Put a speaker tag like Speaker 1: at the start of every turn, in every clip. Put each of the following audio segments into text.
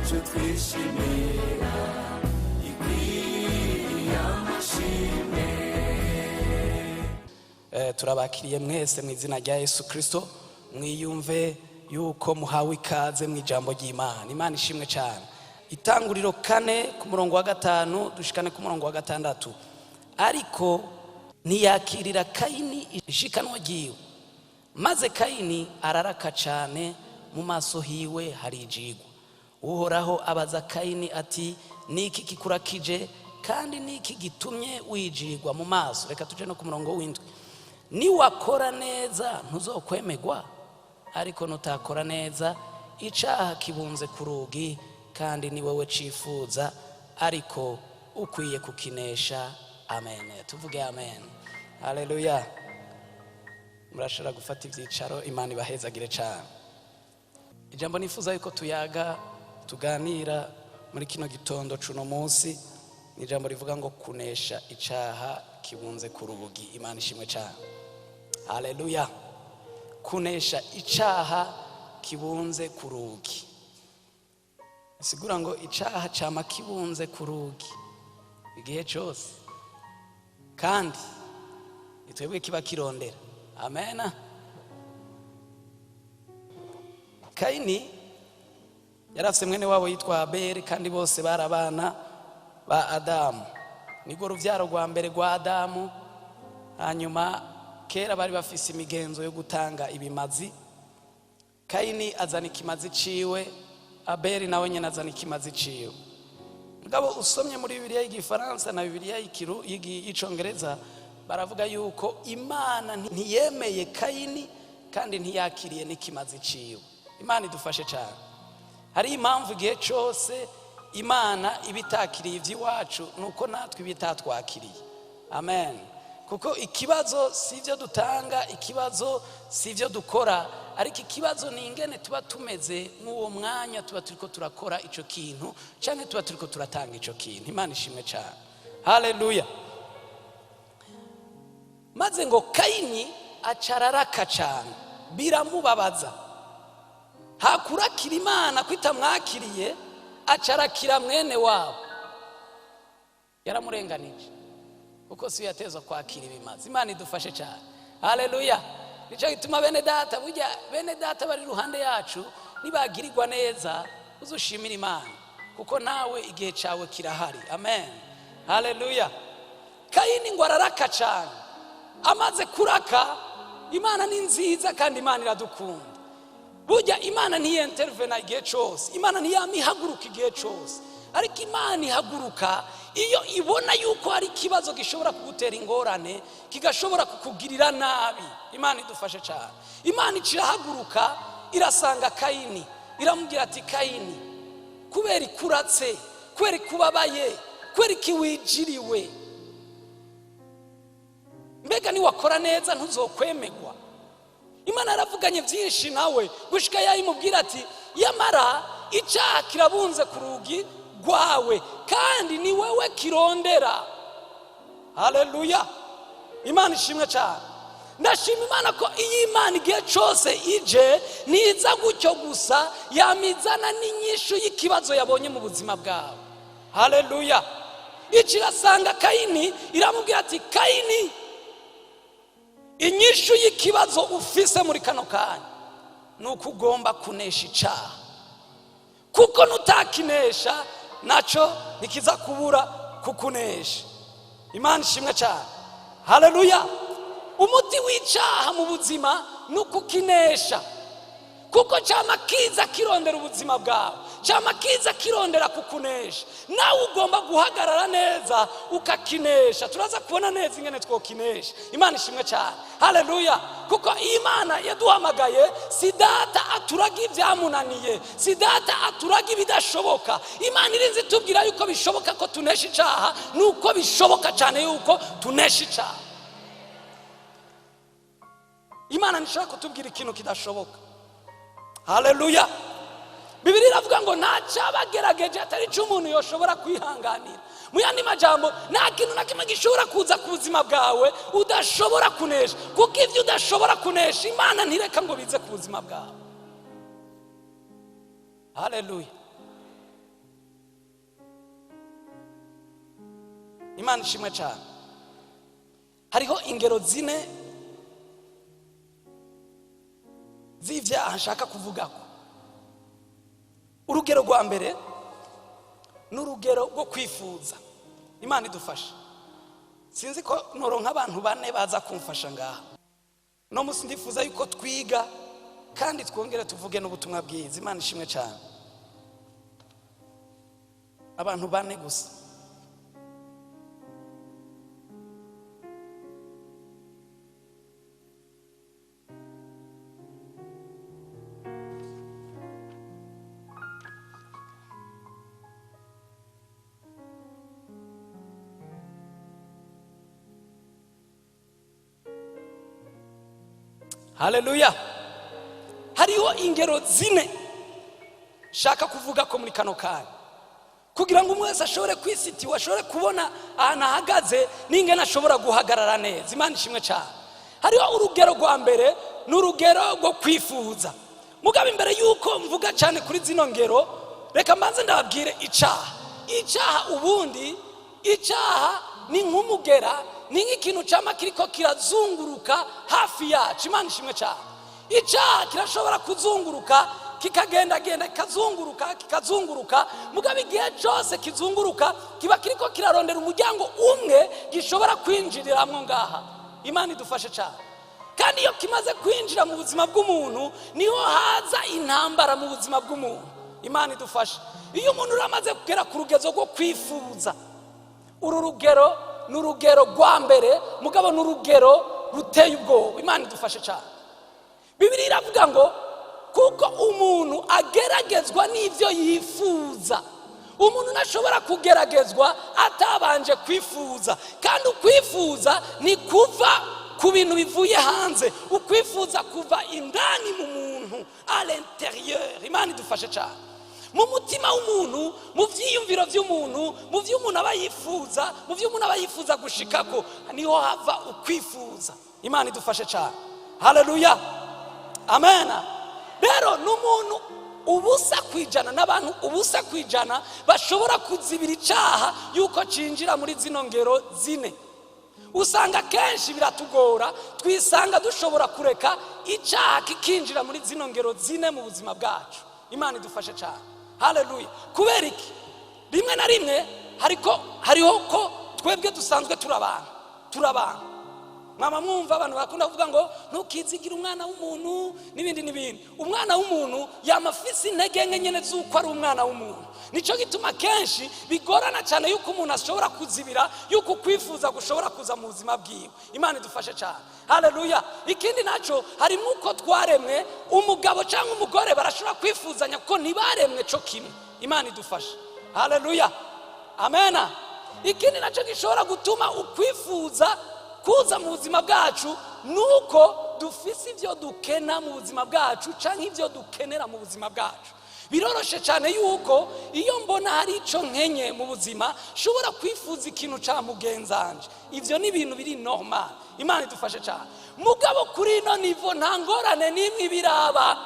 Speaker 1: yacu twishimira ikwiye amashimwe.
Speaker 2: Turabakiriye mwese mu izina rya Yesu Kristo, mwiyumve yuko muhawe ikaze mu ijambo ry'Imana. Imana ishimwe cyane. Itanguriro 4 ku murongo wa 5 dushikane ku murongo wa 6. Ariko ntiyakirira Kayini ishikanwa ryiwe, maze Kayini araraka cyane, mu maso hiwe hari ijigwa. Uhoraho abaza Kayini ati, niki kikurakije kandi niki gitumye wijigwa mu maso? Reka tuje no ku murongo w'7. Niwakora neza ntuzokwemerwa, ariko nutakora neza icaha kibunze ku rugi, kandi ni wewe cifuza, ariko ukwiye kukinesha. Amen. Tuvuge amen. Haleluya. Murashobora gufata ibyicaro. Imana ibahezagire cyane. Ijambo nifuza yuko tuyaga tuganira muri kino gitondo cuno munsi ni ijambo rivuga ngo kunesha icaha kibunze ku rubugi. Imana ishimwe cyane. Haleluya. Kunesha icaha kibunze ku rugi. Sigura ngo icaha cama kibunze ku rugi igihe cyose, kandi itwebwe kiba kirondera. Amen. Kayini yarafise mwene wabo yitwa Abeli, kandi bose bari abana ba Adamu. Nigwo ruvyaro rwa mbere rwa Adamu. Hanyuma kera bari bafise imigenzo yo gutanga ibimazi. Kayini azana ikimazi ciwe, Abeli nawe nyene azana ikimazi ciwe. Mugabo usomye muri Bibiliya y'Igifaransa na Bibiliya y'Icongereza baravuga yuko Imana ntiyemeye Kayini kandi ntiyakiriye n'ikimazi ciwe. Imana idufashe cyane. Hari impamvu igihe cyose Imana ibitakiriye iby'iwacu nuko natwe ibitatwakiriye. Amen. Kuko ikibazo si ibyo dutanga, ikibazo si ibyo dukora, ariko ikibazo ni ingene tuba tumeze nk'uwo mwanya tuba turiko turakora ico kintu canke tuba turiko turatanga ico kintu. Imana ishimwe cyane. Haleluya. Maze ngo Kayini acararaka cyane, biramubabaza. Hakurakira Imana kwitamwakiriye, acarakira mwene wabo. Yaramurenganije kuko si yatezwa kwakira ibimazi. Imana idufashe cyane. Haleluya. Nico gituma bene data, burya bene data bari ruhande yacu nibagirirwa neza uzushimira Imana, kuko nawe igihe cawe kirahari. Amen. Haleluya. Kayini ngo araraka cyane. Amaze kuraka, Imana ni nziza kandi Imana iradukunda. Burya Imana ntiyintervena igihe cyose, Imana ntiyamihaguruka igihe cyose, ariko Imana ihaguruka iyo ibona yuko hari ikibazo gishobora kugutera ingorane, kigashobora kukugirira nabi. Imana idufashe cyane. Imana icirahaguruka irasanga Kayini, iramubwira ati, Kayini, kubera ikuratse, kubera kubabaye, kubera kiwijiriwe, mbega niwakora neza ntuzokwemerwa. Imana yaravuganye byinshi nawe gushika yayimubwira ati, yamara icaha kirabunze ku rugi rwawe, kandi ni wewe kirondera. Haleluya. Imana ishimwe cyane. Ndashima Imana ko iyi Imana igihe cyose ije niza gutyo gusa, yamizana n'inyishu y'ikibazo yabonye mu buzima bwawe. Haleluya. Ikirasanga Kayini, iramubwira ati, Kayini, inyishu y'ikibazo ufise muri kano kanya nuko ugomba kunesha icaha, kuko nutakinesha naco nikiza kubura kukunesha. Imana ishimwe cyane. Haleluya. Umuti w'icaha mu buzima nuko kinesha, kuko cyama kiza kirondera ubuzima bwawe, cyama kiza kirondera kukunesha. Nawe ugomba guhagarara neza ukakinesha. Turaza kubona neza ingene twokinesha. Imana ishimwe cyane. Haleluya. Kuko Imana yaduhamagaye, si data aturaga ibyamunaniye, si data aturaga ibidashoboka. Imana irinzi tubwira yuko bishoboka ko tunesha icaha, nuko bishoboka cyane yuko tunesha icaha. Imana nishaka kutubwira ikintu kidashoboka. Haleluya. Bibiliya iravuga ngo ntacabagerageje atari cyo umuntu yoshobora kwihanganira. Mu yandi majambo, nta kintu na kimwe gishobora kuza ku buzima bwawe udashobora kunesha, kuko ivyo udashobora kunesha Imana ntireka ngo bize ku buzima bwawe. Haleluya. imana ishimwe cyane. Hariho ingero zine z'ivyaha nshaka kuvugako. Urugero rwa mbere n'urugero rwo kwifuza. Imana idufashe. Sinzi ko noronka abantu bane baza kumfasha ngaha. No musi ndifuza yuko twiga kandi twongere tuvuge n'ubutumwa bwiza. Imana ishimwe cyane. Abantu bane gusa. Haleluya. Hariho ingero zine shaka kuvuga ko muri kano kanya kugira ngo umwese ashobore kwisitiwa, ashobore kubona ahantu ahagaze n'ingene ashobora guhagarara neza. Imana ishimwe cyane. Hariho urugero rwa mbere n'urugero rwo kwifuza. Mugabo imbere yuko mvuga cyane kuri zino ngero, reka mbanze ndababwire icaha. Icaha ubundi, icaha ni nk'umugera, ni nk'ikintu cyama kiriko kirazunguruka hafi yacu. Imana ishimwe cyane. Icaha kirashobora kuzunguruka kikagenda kikazunguruka, mugabo igihe cyose kizunguruka kiba kiriko kirarondera umuryango umwe gishobora kwinjiriramwo ngaha. Imana idufashe cyane. Kandi iyo kimaze kwinjira mu buzima bw'umuntu niho haza intambara mu buzima bw'umuntu. Imana idufashe. Iyo umuntu uramaze kugera ku rugezo rwo kwifuza, uru rugero n'urugero rwa mbere, mugabo n'urugero ruteye ubwoba. Imana idufashe cyane. Bibiliya iravuga ngo kuko umuntu ageragezwa n'ivyo yifuza. Umuntu nashobora kugeragezwa atabanje kwifuza. Kandi ukwifuza ni kuva ku bintu bivuye hanze, ukwifuza kuva indani mu muntu, à l'intérieur. Imana idufashe cyane. Mu mutima w'umuntu, mu vyiyumviro vy'umuntu, mu vy'umuntu aba yifuza, mu vy'umuntu aba yifuza gushikako, niho hava ukwifuza. Imana idufashe cyane. Haleluya. Amen. Rero n'umuntu ubusa kwijana n'abantu ubusa kwijana bashobora kuzibira icaha yuko cinjira muri zino ngero zine. Usanga kenshi biratugora, twisanga dushobora kureka icaha kikinjira muri zino ngero zine mu buzima bwacu. Imana idufashe cyane. Haleluya. Kubera iki? Rimwe na rimwe hariho ko twebwe dusanzwe turabana. Mama mwumva abantu bakunda kuvuga ngo ntukizigira umwana w'umuntu n'ibindi. Umwana w'umuntu yamafisi intege nke nyene z'uko ari umwana w'umuntu. Nico gituma kenshi bigorana cyane yuko umuntu ashobora kuzibira, yuko kwifuza gushobora kuza mu buzima bwiwe. Imana idufashe cyane. Haleluya. Ikindi naco hari muko twaremwe, umugabo cyangwa umugore barashobora kwifuzanya ko ntibaremwe cyo kimwe. Imana idufashe. Haleluya. Amena. Ikindi naco gishobora gutuma ukwifuza kuza mu buzima bwacu nuko dufise ivyo dukena mu buzima bwacu canke ivyo dukenera mu buzima bwacu. Biroroshe cyane yuko iyo mbona hari ico nkenye mu buzima shobora kwifuza ikintu ca mugenzanje. Ivyo ni ibintu biri normal. Imana idufashe cyane. Mugabo kuri ino nivo nta ngorane nimwe biraba.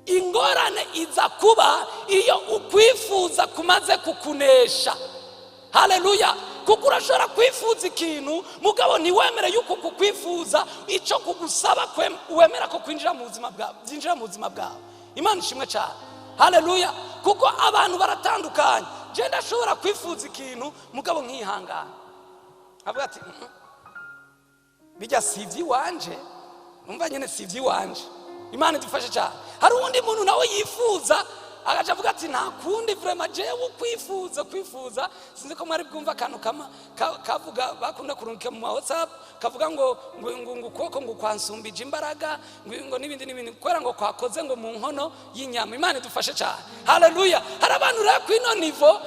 Speaker 2: Ingorane iza kuba iyo ukwifuza kumaze kukunesha. Haleluya. Kuko urashobora kwifuza ikintu mugabo ntiwemere yuko kukwifuza ico kugusaba wemera ko kwinjira mu buzima bwawe, byinjira mu buzima bwawe. Imana ishimwe cyane. Haleluya. Kuko abantu baratandukanye. Je ndashobora kwifuza ikintu mugabo nkihangana. Avuga ati bijya sivyi wanje. Umva nyene sivyi wanje. Imana idufashe cyane. Hari undi muntu nawe yifuza agaca avuga ati nta kundi vraiment jewe kwifuza sinzi ko mwari bwumva kantu kavuga bakunda kurunka mu WhatsApp kavuga ngo ukoko ngo kwansumbije imbaraga ngo n'ibindi kwera ngo kwakoze ngo mu nkono y'inyama. Imana idufashe cyane. Haleluya. Hari abantu rero kwino nivo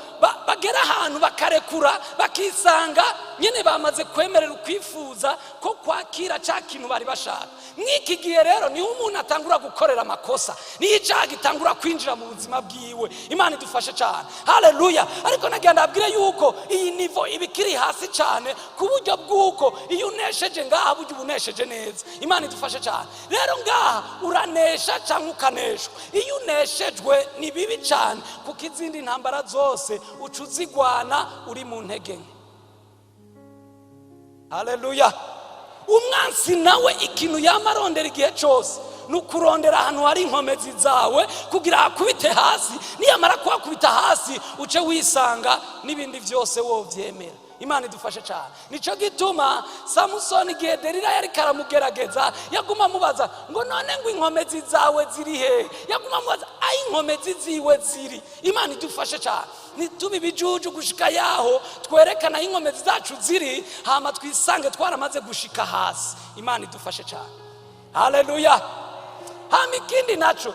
Speaker 2: bagera ahantu bakarekura bakisanga nyene bamaze kwemerera ukwifuza ko kwakira cya kintu bari bashaka. Mwiki gihe rero ni umuntu atangura gukorera amakosa, ni icaha gitangura kwinjira mu buzima bwiwe. Imana idufashe cyane. Haleluya. Ariko nagenda abwire yuko iyi nivo ibikiri hasi cyane ku buryo bwuko iyo unesheje ngaha buryo unesheje neza. Imana idufashe cyane. Rero ngaha uranesha cyangwa ukaneshwa. Iyo uneshejwe ni bibi cyane kuko izindi ntambara zose uca uzigwana uri mu ntege nke. Haleluya. Umwansi nawe ikintu yamarondera igihe cyose nukurondera ahantu hari inkomezi zawe kugira akubite hasi, niyamara kwakubita hasi uce wisanga n'ibindi byose wovyemera. Imana idufashe cyane. Nico gituma Samusoni igihe Delila yari karamugerageza yaguma mubaza ngo none ngo inkomezi zawe ziri he, yaguma mubaza ayi inkomezi ziwe ziri. Imana idufashe cyane. Nitubi bijuju gushika yaho twerekana inkomezi zacu ziri, hama twisange twaramaze gushika hasi. Imana idufashe cyane. Haleluya. Hama ikindi naco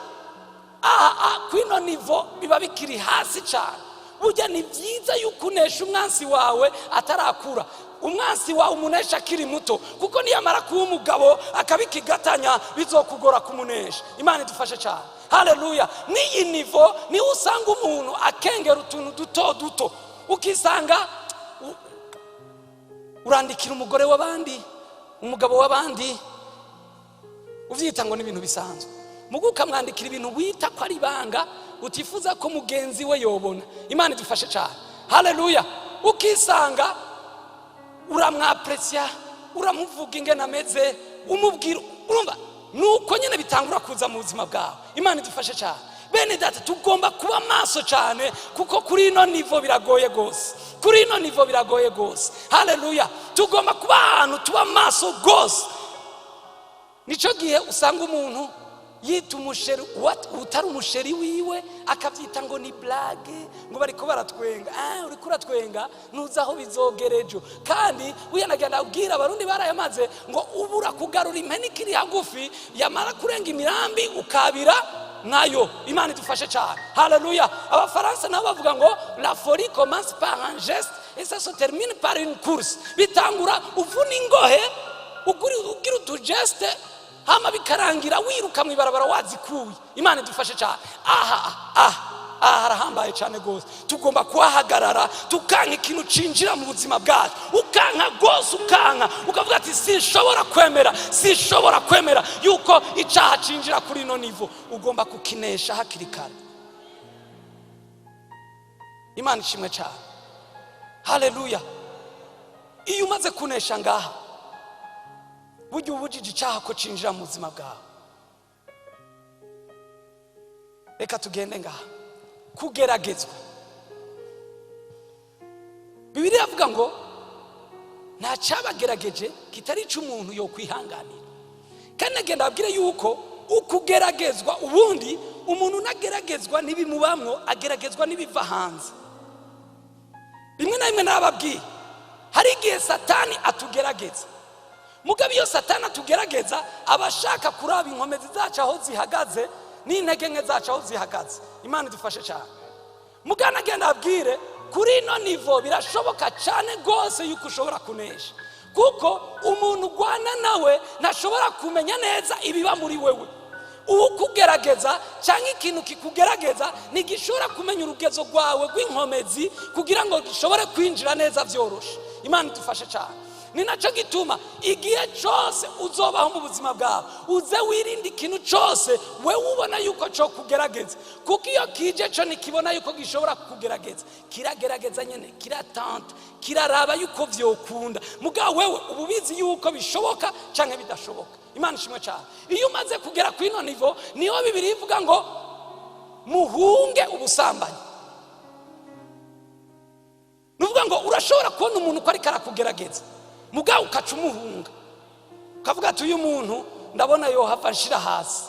Speaker 2: kwino nivo biba bikiri hasi cyane. Burya ni byiza yuko unesha umwansi wawe atarakura. Umwansi wawe umunesha akiri muto, kuko niyamara kuba umugabo akabikigatanya bizokugora kumunesha. Imana idufashe cyane. Haleluya. N'iyi nivo ni usanga umuntu akengera utuntu duto duto, ukisanga urandikira umugore w'abandi, umugabo w'abandi, uvyita ngo n'ibintu bisanzwe. Muguka mwandikira ibintu wita ko ari banga utifuza ko mugenzi we yobona. Imana idufashe cyane. Haleluya. Ukisanga uramwaprecia, uramuvuga ingene ameze, umubwira, urumva nuko nyene bitangura kuza mu buzima bwawe. Imana idufashe cyane. Bene data tugomba kuba maso cyane, kuko kuri ino nivo biragoye gose, kuri ino nivo biragoye gose. Haleluya. Tugomba kuba ahantu tuba maso gose. Nico gihe usanga umuntu yita umusheri utari umusheri wiwe akabyita ngo ni blague, ngo bariko baratwenga. Uriko uratwenga nuza aho bizogerejo. Kandi uyanagenda ubwira abarundi barayamaze ngo ubura kugarura impene ikiri hagufi, yamara kurenga imirambi ukabira nayo. Imana idufashe cyane. Haleluya. Abafaransa nabo bavuga ngo la folie commence par un geste et ça se termine par une course. Bitangura uvuna ingohe ugira utugeste, hama bikarangira wiruka mwibarabara wazikuye. Imana idufashe cyane. Harahambaye cyane gose. Tugomba kuhagarara tukanka ikintu cinjira mu buzima bwacu, ukanka gose, ukanka ukavuga ati sinshobora kwemera yuko icaha cinjira kuri ino nivo. Ugomba kukinesha hakiri kare. Imana ishimwe cyane. Haleluya. Iyo umaze kunesha ngaha, burya ubujiji icaha ko cinjira mu buzima bwawe. Reka tugende ngaha. Kugeragezwa. Bibiliya avuga ngo nta cyabagerageje kitari cy'umuntu yo kwihanganira. Kandi agenda abwire yuko ukugeragezwa, ubundi umuntu nageragezwa n'ibimubamwo, ageragezwa n'ibiva hanze. Rimwe na rimwe nababwiye hari igihe Satani atugerageza. Mugabe iyo Satani atugerageza abashaka kuraba inkomezi zacu aho zihagaze n'intege nke zacu aho zihagaze. Imana idufashe cyane. Mugana agenda abwire kuri ino nivo birashoboka cyane gose yuko ushobora kunesha, kuko umuntu ugwana nawe ntashobora kumenya neza ibiba muri wewe. Ukugerageza cyangwa ikintu kikugerageza ntigishobora kumenya urugezo rwawe rw'inkomezi kugira ngo gishobore kwinjira neza byoroshe. Imana idufashe cyane. Ni naco gituma igihe cyose uzobaho mu buzima bwawe uze wirinde ikintu cyose we ubona yuko cyo kugerageza, kuko iyo kije cyo nikibona yuko gishobora kugerageza kiragerageza nyene, kiratanta, kiraraba yuko vyokunda. Mugabo wewe ububizi yuko bishoboka canke bidashoboka. Imana ishimwe cyane. Iyo umaze kugera ku ino nivo, niho Bibiliya ivuga ngo muhunge ubusambanyi. Nuvuga ngo urashobora kubona umuntu ko ari karakugerageza, mugabo ukaca umuhunga, ukavuga ati uyu muntu ndabona yohava nshira hasi,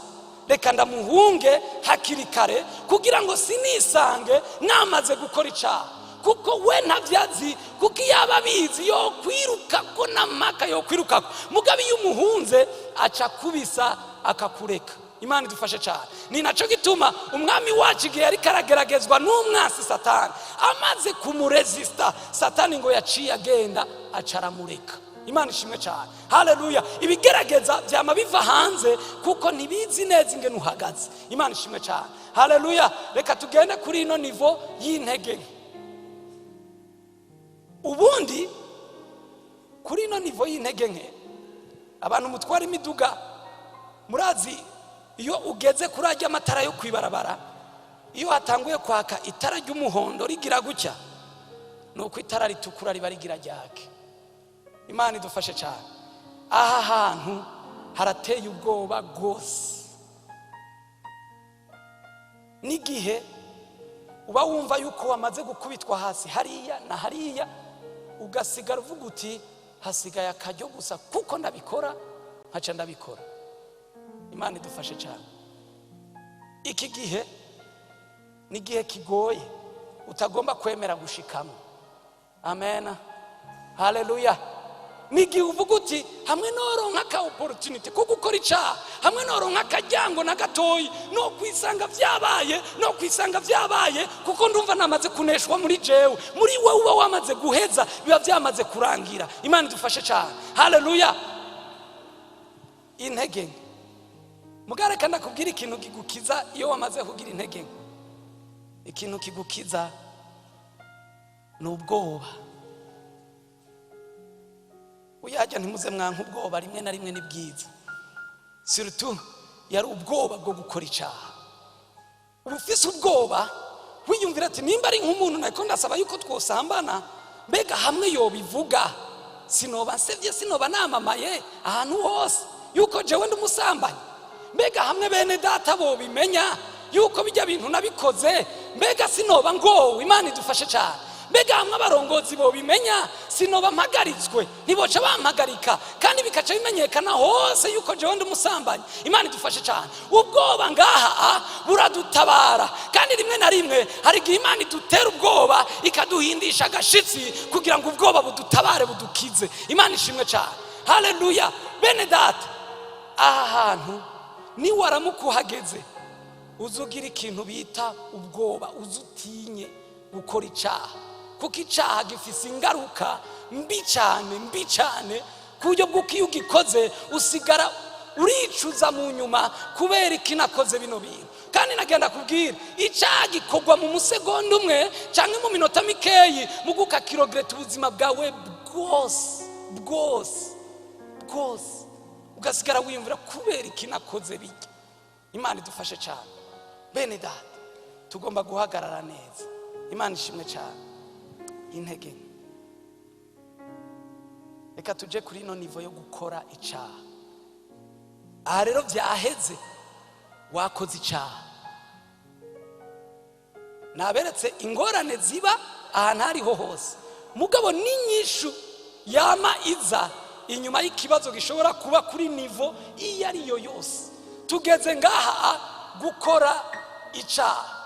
Speaker 2: reka ndamuhunge hakiri kare kugira ngo sinisange namaze gukora icaha. Kuko we ntavyazi, kuko yaba abizi yo kwiruka ko namaka yo kwiruka. Mugabo iyo umuhunze aca kubisa akakureka. Imana idufashe cyane. Ni naco gituma umwami wacu igihe yari karageragezwa n'umwansi Satani, amaze kumuresista Satani ngo yaciye agenda acaramureka. Imana ishimwe cyane. Haleluya. Ibigerageza byama biva hanze kuko ntibizi neza ingene uhagaze. Imana ishimwe cyane. Haleluya. Reka tugende kuri ino nivo y'intege. Ubundi kuri ino nivo y'intege nke abantu mutwara imiduga murazi iyo ugeze kuri ajya amatara yo kwibarabara iyo hatanguye kwaka itara ry'umuhondo rigira gutya, nuko itara ritukura riba rigira ryake. Imana idufashe cyane. Aha hantu harateye ubwoba rwose. N'igihe uba wumva yuko wamaze gukubitwa hasi hariya na hariya, ugasigara uvuga uti hasigaye akaryo gusa kuko ndabikora, nkaca ndabikora. Imana idufashe cyane. Iki gihe ni igihe kigoye utagomba kwemera gushikamo. Amen, haleluya. N'igihe uvuga uti hamwe noronka ka opportunity ko gukora icyaha, hamwe noronka akajyango na gatoyi, no kwisanga vyabaye kuko ndumva namaze kuneshwa muri jewe, muri wowe uba wamaze guheza, biba byamaze kurangira. Imana idufashe cyane, haleluya. Intege nke, mugareka ndakubwira ikintu kigukiza iyo wamaze kugira intege nke. Ikintu kigukiza ni ubwoba. Uyajya ntimuze mwanka ubwoba, rimwe na rimwe ni bwiza. Surtout yari ubwoba bwo gukora icyaha. Ubufise ubwoba wiyumvira ati nimba ari nk'umuntu nako ndasaba yuko twosambana, mbega hamwe yobivuga, sinoba nsevye, sinoba namamaye ahantu hose yuko jewe ndumusambanyi. Mbega hamwe bene data bo bimenya yuko bijya bintu nabikoze, mbega sinoba ngowe. Imana idufashe cyane. Mbega hamwe abarongozi bo bimenya, sinoba mpagaritswe, ntiboca bampagarika kandi bikaca bimenyekana hose yuko jewe ndumusambanyi. Imana idufashe cyane. Ubwoba ngaha buradutabara, kandi rimwe na rimwe hari igihe Imana idutera ubwoba ikaduhindisha agashitsi kugira ngo ubwoba budutabare, budukize. Imana ishimwe cyane, haleluya. Bene data, aha hantu ni waramuka uhageze, uzugira ikintu bita ubwoba, uzutinye gukora icyaha, kuko icyaha gifise ingaruka mbi cyane, ku buryo bw'uko iyo ugikoze usigara uricuza mu nyuma kubera ikinakoze bino bintu. Kandi nagenda kubwira, icyaha gikorwa mu musegonda umwe cyangwa mu minota mikeyi, mu gukakirogreta ubuzima bwawe bwose, ugasigara wiyumvira kubera ikinakoze bijya. Imana idufashe cyane. Bene data, tugomba guhagarara neza. Imana ishimwe cyane. Intege nke, reka tuje kuri ino nivo yo gukora icyaha. Aha rero byaheze wakoze icyaha. Naberetse ingorane ziba ahantu hariho hose, mugabo n'inyishu yama iza inyuma y'ikibazo gishobora kuba kuri nivo iyo ariyo yose. Tugeze ngaha gukora icyaha.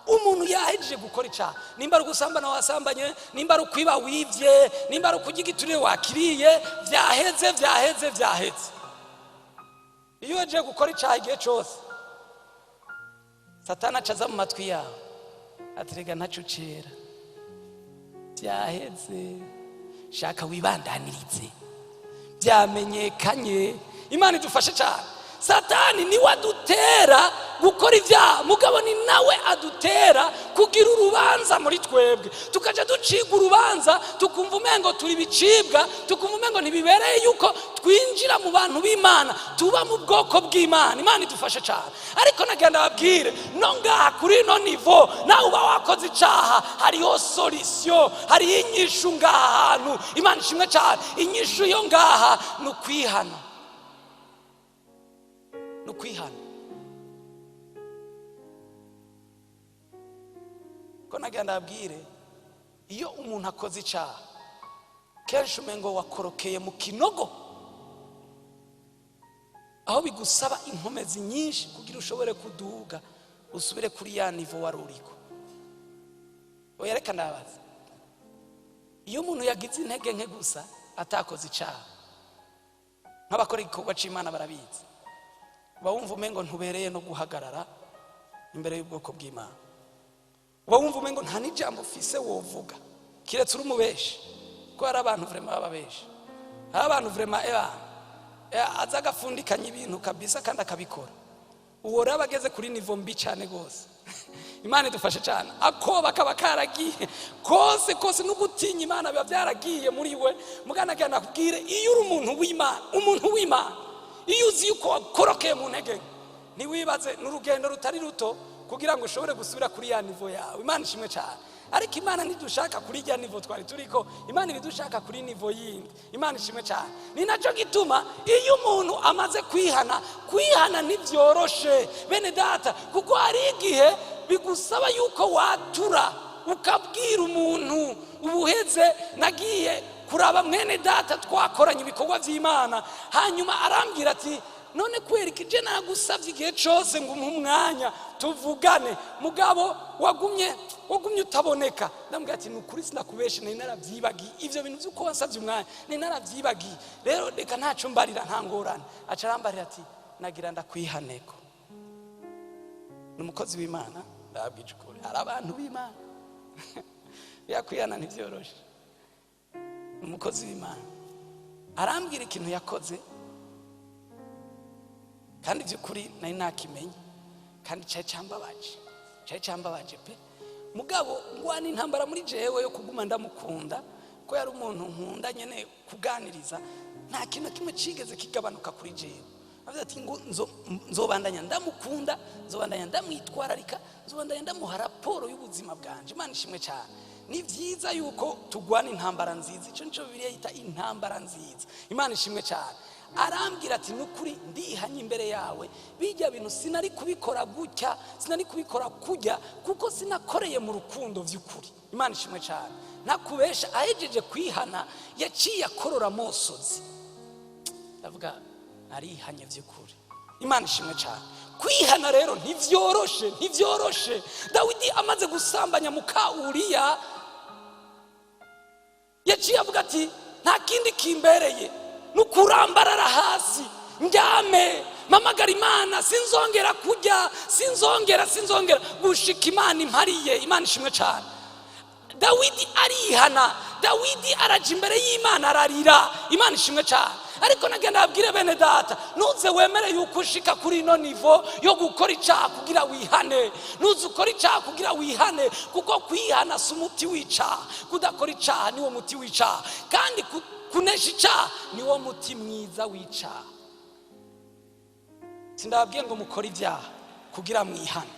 Speaker 2: Umuntu yahejeje gukora icyaha, nimba ari gusambana wasambanye, nimba ari kwiba wivye, nimba ari kurya igiturire wakiriye, vyaheze. Iyo yaje gukora icyaha igihe cyose, Satani acaza mu matwi yawe atirega ntacucera, vyaheze, shaka wibandanirize, vyamenyekanye. Imana idufashe cyane. Satani ni wadutera gukora ibyaha, mugabo ni nawe adutera kugira urubanza muri twebwe, tukaja duciga urubanza, tukumva umengo turi bicibwa, tukumva umengo ntibibereye yuko twinjira mu bantu b'Imana, tuba mu bwoko bw'Imana. Imana idufashe cyane. Ariko nagenda babwire, no ngaha kuri no nivo nawe uba wakoze icyaha, hariho solution, hariho inyishu ngaha hantu. Imana ishimwe cyane. Inyishu yo ngaha ni ukwihana. Ko nagenda abwire, iyo umuntu akoze icyaha kenshi umengo wakorokeye mu kinogo, aho bigusaba inkomezi nyinshi kugira ushobore kuduga usubire kuri ya nivo waruriko. Oyereka ndabaza, iyo umuntu yagize intege nke gusa atakoze icyaha, nk'abakora igikorwa cy'Imana barabizi, bawumva umengo ntubereye no guhagarara imbere y'ubwoko bw'Imana. Wumva umengo nta n'ijambo ufise wovuga kiretse uri umubeshi, ko hari abantu vraiment bababeshi, hari abantu vraiment aza agafundikanya ibintu kabisa kandi akabikora. Uwo rero bageze kuri nivo mbi cyane gose. Imana idufashe cyane. Akoba kaba karagiye kose no gutinya Imana biba byaragiye muri we. Mugana gana kubwire, iyo uri umuntu w'Imana, iyo uzi yuko wakorokeye mu ntege, ntiwibaze n'urugendo rutari ruto kugira ngo ushobore gusubira kuri ya nivo yawe. Imana ishimwe cyane. Ariko Imana ntidushaka kuri ya nivo twari turiko, Imana ibidushaka kuri nivo yindi. Imana ishimwe cyane. Ni nacyo gituma iyo umuntu amaze kwihana ntibyoroshe bene data, kuko hari igihe bigusaba yuko watura ukabwira umuntu, ubuheze nagiye kuraba mwene data twakoranye ibikorwa by'Imana, hanyuma arambwira ati none kwereka ije nagusabye igihe cyose ngo umwanya tuvugane, mugabo wagumye utaboneka. Ndambwira ati nukuri sinakubeshe, nari naravyibagiye ivyo bintu byuko wasabye umwanya, nari naravyibagiye, rero reka ntaco mbarira, nta ngorane. Aca arambarira ati nagira ndakwihaneko. N'umukozi w'Imana ndabwije ukuri, ari abantu b'Imana yakwihana ntivyoroshe. Umukozi w'Imana arambwira ikintu yakoze kandi by'ukuri nari nakimenye, kandi cyari cyambabaje pe. Mugabo ngwana intambara muri jewe yo kuguma ndamukunda, ko yari umuntu nkunda nyene kuganiriza, nta kintu kimwe cigeze kigabanuka kuri jewe. Avuze ati ngo nzobandanya ndamukunda, nzobandanya ndamwitwararika, nzobandanya ndamuha raporo y'ubuzima bwanje. Imana ishimwe cyane. Ni vyiza yuko tugwana intambara nziza, ico nico Bibiliya yita intambara nziza. Imana ishimwe cyane. Arambwira ati nukuri ndihanye imbere yawe, bijya bintu sinari kubikora gutya, sinari kubikora kujya, kuko sinakoreye mu rukundo vy'ukuri. Imana ishimwe cyane. Nakubesha ahejeje kwihana yaciye akorora mosozi. Ndavuga arihanye vy'ukuri. Imana ishimwe cyane. Kwihana rero ntivyoroshe. Dawidi amaze gusambanya muka Uriya yaciye avuga ati nta kindi kimbereye nukurambarara hasi njyame mamagara Imana, sinzongera kujya, sinzongera gushika Imana impariye. Imana ishimwe cyane. Dawidi arihana, Dawidi araje imbere y'Imana ararira. Imana ishimwe cyane. Ariko nagenda abwire bene data, nuze wemere yuko ushika kuri ino nivo yo gukora icyaha kugira wihane. Nuze ukora icyaha kugira wihane, kuko kwihana si umuti w'icyaha, kudakora icyaha niwo muti w'icyaha, kandi kunesha icyaha niwo muti mwiza w'icyaha. Sindababwiye ngo mukore ibyaha kugira mwihane,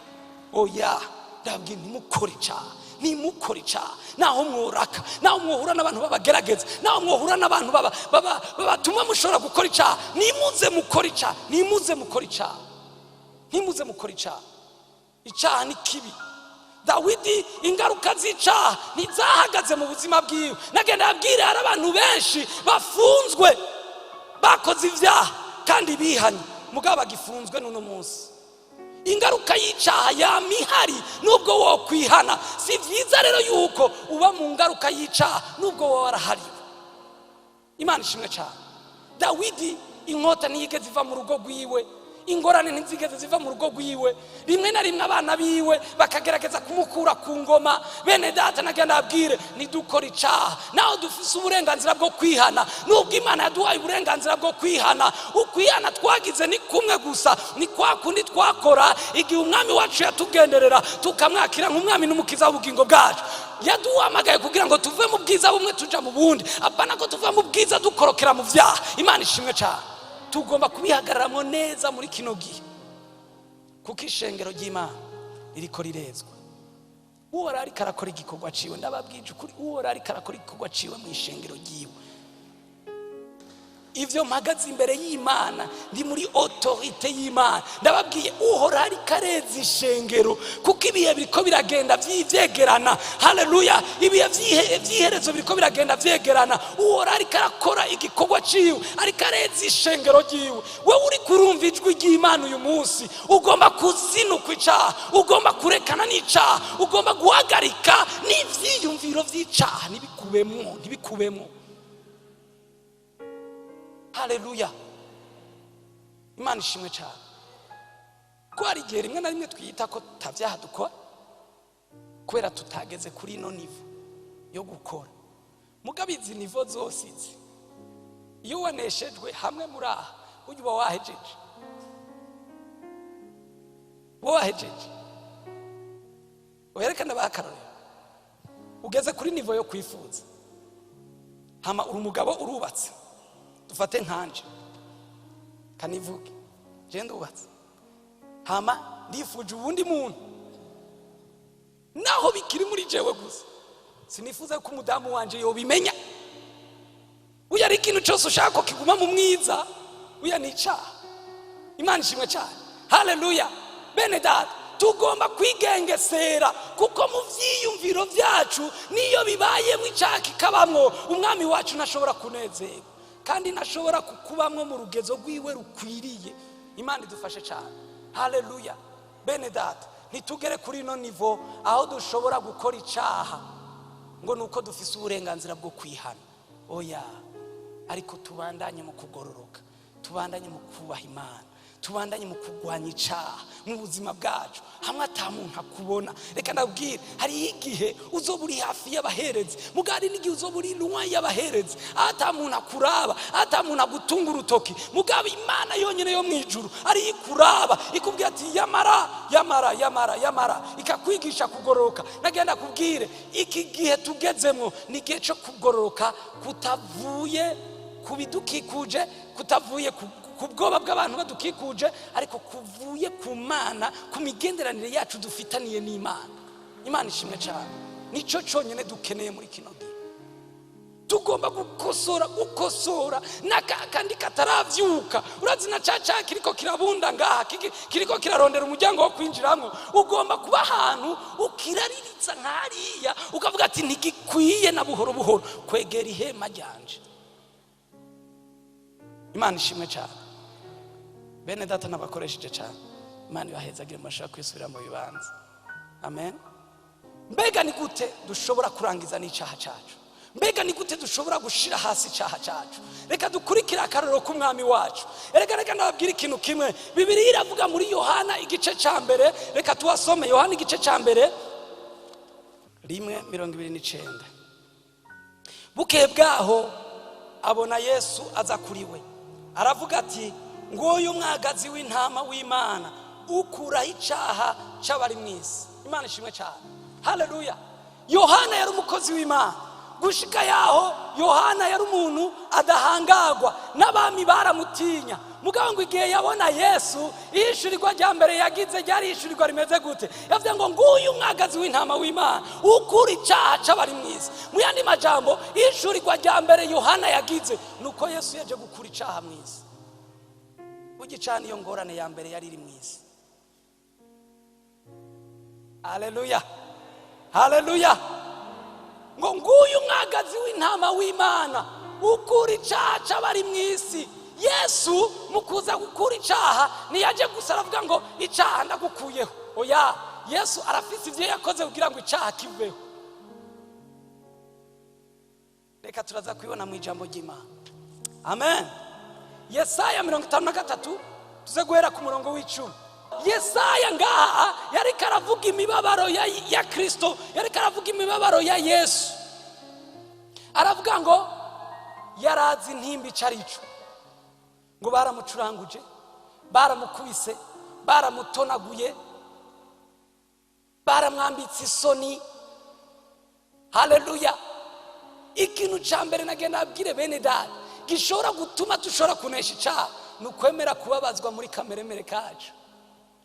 Speaker 2: oya, ndababwiye ntimukore icyaha. Nimukora icyaha, naho mworaka, naho mwohura n'abantu babagerageza, naho mwohura n'abantu babatuma mushobora gukora icyaha, nimuze mukora icyaha. Icyaha ni kibi. Dawidi ingaruka z'icyaha ntizahagaze mu buzima bwiwe. Nagenda abwira hari abantu benshi bafunzwe bakoze ibyaha kandi bihanye, mugabo bagifunzwe n'uno munsi. Ingaruka y'icyaha yamihari nubwo wo kwihana. Si vyiza rero yuko uba mu ngaruka y'icyaha nubwo wo warahariwe. Imana ishimwe cyane. Dawidi inkota ntiyigeze iva mu rugo rwiwe, ingorane ntizigeze ziva mu rugo rwiwe. Rimwe na rimwe abana biwe bakagerageza kumukura ku ngoma. Bene data nagenda abwire nidukora icyaha, naho dufise uburenganzira bwo kwihana, nubwo Imana yaduhaye uburenganzira bwo kwihana. Ukwihana twagize ni kumwe gusa, ni kwa kundi twakora igihe umwami wacu yatugenderera tukamwakira nk'umwami n'umukiza w'ubugingo bwacu. Yaduhamagaye kugira ngo tuve mu bwiza bumwe tuja mu bundi, apana ko tuve mu bwiza dukorokera mu vyaha. Imana ishimwe cyane. Tugomba kubihagararamo neza muri kino gihe, kuko ishengero ry'Imana ririko rirezwa. Uwo rari karakora igikorwa ciwe, ndababwije ukuri, uwo rari karakora igikorwa ciwe mu ishengero ryiwe. Ivyo mpagaze imbere y'Imana, ndi muri autorite y'Imana. Ndababwiye uhora ari karezi ishengero, kuko ibihe biriko biragenda vyegerana. Haleluya. Ibihe vyiherezo biriko biragenda vyegerana. Uhora ari karakora igikorwa ciwe, ari karezi ishengero ryiwe. Wewe uri kurumva ijwi ry'Imana uyu munsi, ugomba kuzinuka icyaha, ugomba kurekana n'icyaha, ugomba guhagarika n'ivyiyumviro vy'icyaha ntibikubemwo. Haleluya. Imana ishimwe cyane. Ko hari igihe rimwe na rimwe twiyita ko tavyaha dukora kubera tutageze kuri ino nivo yo gukora. Mugabizi nivo zose izi, iyo waneshejwe hamwe muri aha ujya uba wahejeje. Werekana bakarore ugeze kuri nivo yo kwifuza. Hama uri umugabo urubatse, dufate nkanje kanivuge je ndubatse, hama ndifuje ubundi muntu naho bikiri muri jewe gusa sinifuza ko umudamu wanje yobimenya. Uya ari ikintu cyose ushaka ko kiguma mu mwiza, uya ni icyaha. Imana ishimwe cyane. Haleluya. Bene data, tugomba kwigengesera kuko mu vyiyumviro vyacu niyo bibaye mu icyaha kikabamwo, umwami wacu nashobora kunezerwa kandi nashobora kukubamwo mu rugezo rwiwe rukwiriye. Imana idufashe cyane. Haleluya. Bene data, nitugere kuri no nivo aho dushobora gukora icyaha ngo nuko dufise uburenganzira bwo kwihana. Oya, ariko tubandanye mu kugororoka, tubandanye mu kubaha Imana, tubandanye mu kugwanya icyaha mu buzima bwacu hamwe atamuntu akubona. Reka ndabwire, hari igihe uzoburi hafi y'abaherezi, mugari n'igihe uzoburi luwa y'abaherezi, atamuntu akuraba, atamuntu agutunga urutoki, mugabo Imana yonyene yo mwijuru ari ikuraba ikubwira ati yamara ikakwigisha kugororoka. Nagenda kubwire, iki gihe tugezemo ni igihe cyo kugororoka kutavuye kubidukikuje, kutavuye ku bwoba bw'abantu badukikuje, ariko kuvuye ku Mana, ku migenderanire yacu dufitaniye n'Imana. Imana ishimwe cyane. Nico cyonyine dukeneye muri kino gihe. Tugomba gukosora nakandi kataravyuka. Urazi na caca kiriko kirabunda ngaha, kiriko kirarondera umuryango wo kwinjiramo. Ugomba kuba ahantu ukirariritsa nkariya, ukavuga ati ntigikwiye na buhoro buhoro kwegera ihema ryanje. Imana ishimwe cyane. Bene data nabakoresheje cyane. Imana ibahezagire mashaka kwisubira mu bibanza. Amen. Mbega ni gute dushobora kurangiza n'icyaha cyacu? Mbega ni gute dushobora gushira hasi icyaha cyacu? Reka dukurikira akarero k'umwami wacu. Reka ndababwira ikintu kimwe. Bibiliya iravuga muri Yohana igice cya mbere, reka tuwasome Yohana igice cya mbere 1:29. Bukeye bwaho abona Yesu aza kuri we, aravuga ati nguyu mwagazi w'intama w'Imana ukuraho icyaha cy'abari mu isi. Imana ishimwe cyane. Haleluya. Yohana yari umukozi w'Imana. Gushika yaho Yohana yari umuntu adahangagwa, n'abami baramutinya. Mugabo ngo igihe yabona Yesu, ishurirwa rya mbere yagize ryari ishurirwa rimeze gute? Yavuze ngo nguyu mwagazi w'intama w'Imana ukura icyaha cy'abari mu isi. Mu yandi majambo, ishurirwa rya mbere Yohana yagize nuko Yesu yaje gukura icyaha mu isi. Ugicana iyo ngorane ya mbere yari iri mu isi. Haleluya. Haleluya. Ngo nguyu mwagazi w'intama w'Imana ukura icyaha cy'abari mu isi. Yesu mukuza gukura icyaha niyaje gusa aravuga ngo icyaha ndagukuyeho. Oya, Yesu arafise ivyo yakoze kugira ngo icyaha kiveho. Reka turaza kubibona mu ijambo ry'Imana. Amen. Yesaya 53 tuze guhera ku murongo w'10. Yesaya ngaha yari karavuga imibabaro ya Kristo, yari karavuga imibabaro ya Yesu. Aravuga ngo yarazi intimba carico, ngo baramucuranguje, baramukubise, baramutonaguye, baramwambitse isoni. Haleluya. Ikintu cya mbere nagenda abwire bene data gishobora gutuma dushobora kunesha icyaha nukwemera kubabazwa muri kameremere kacu,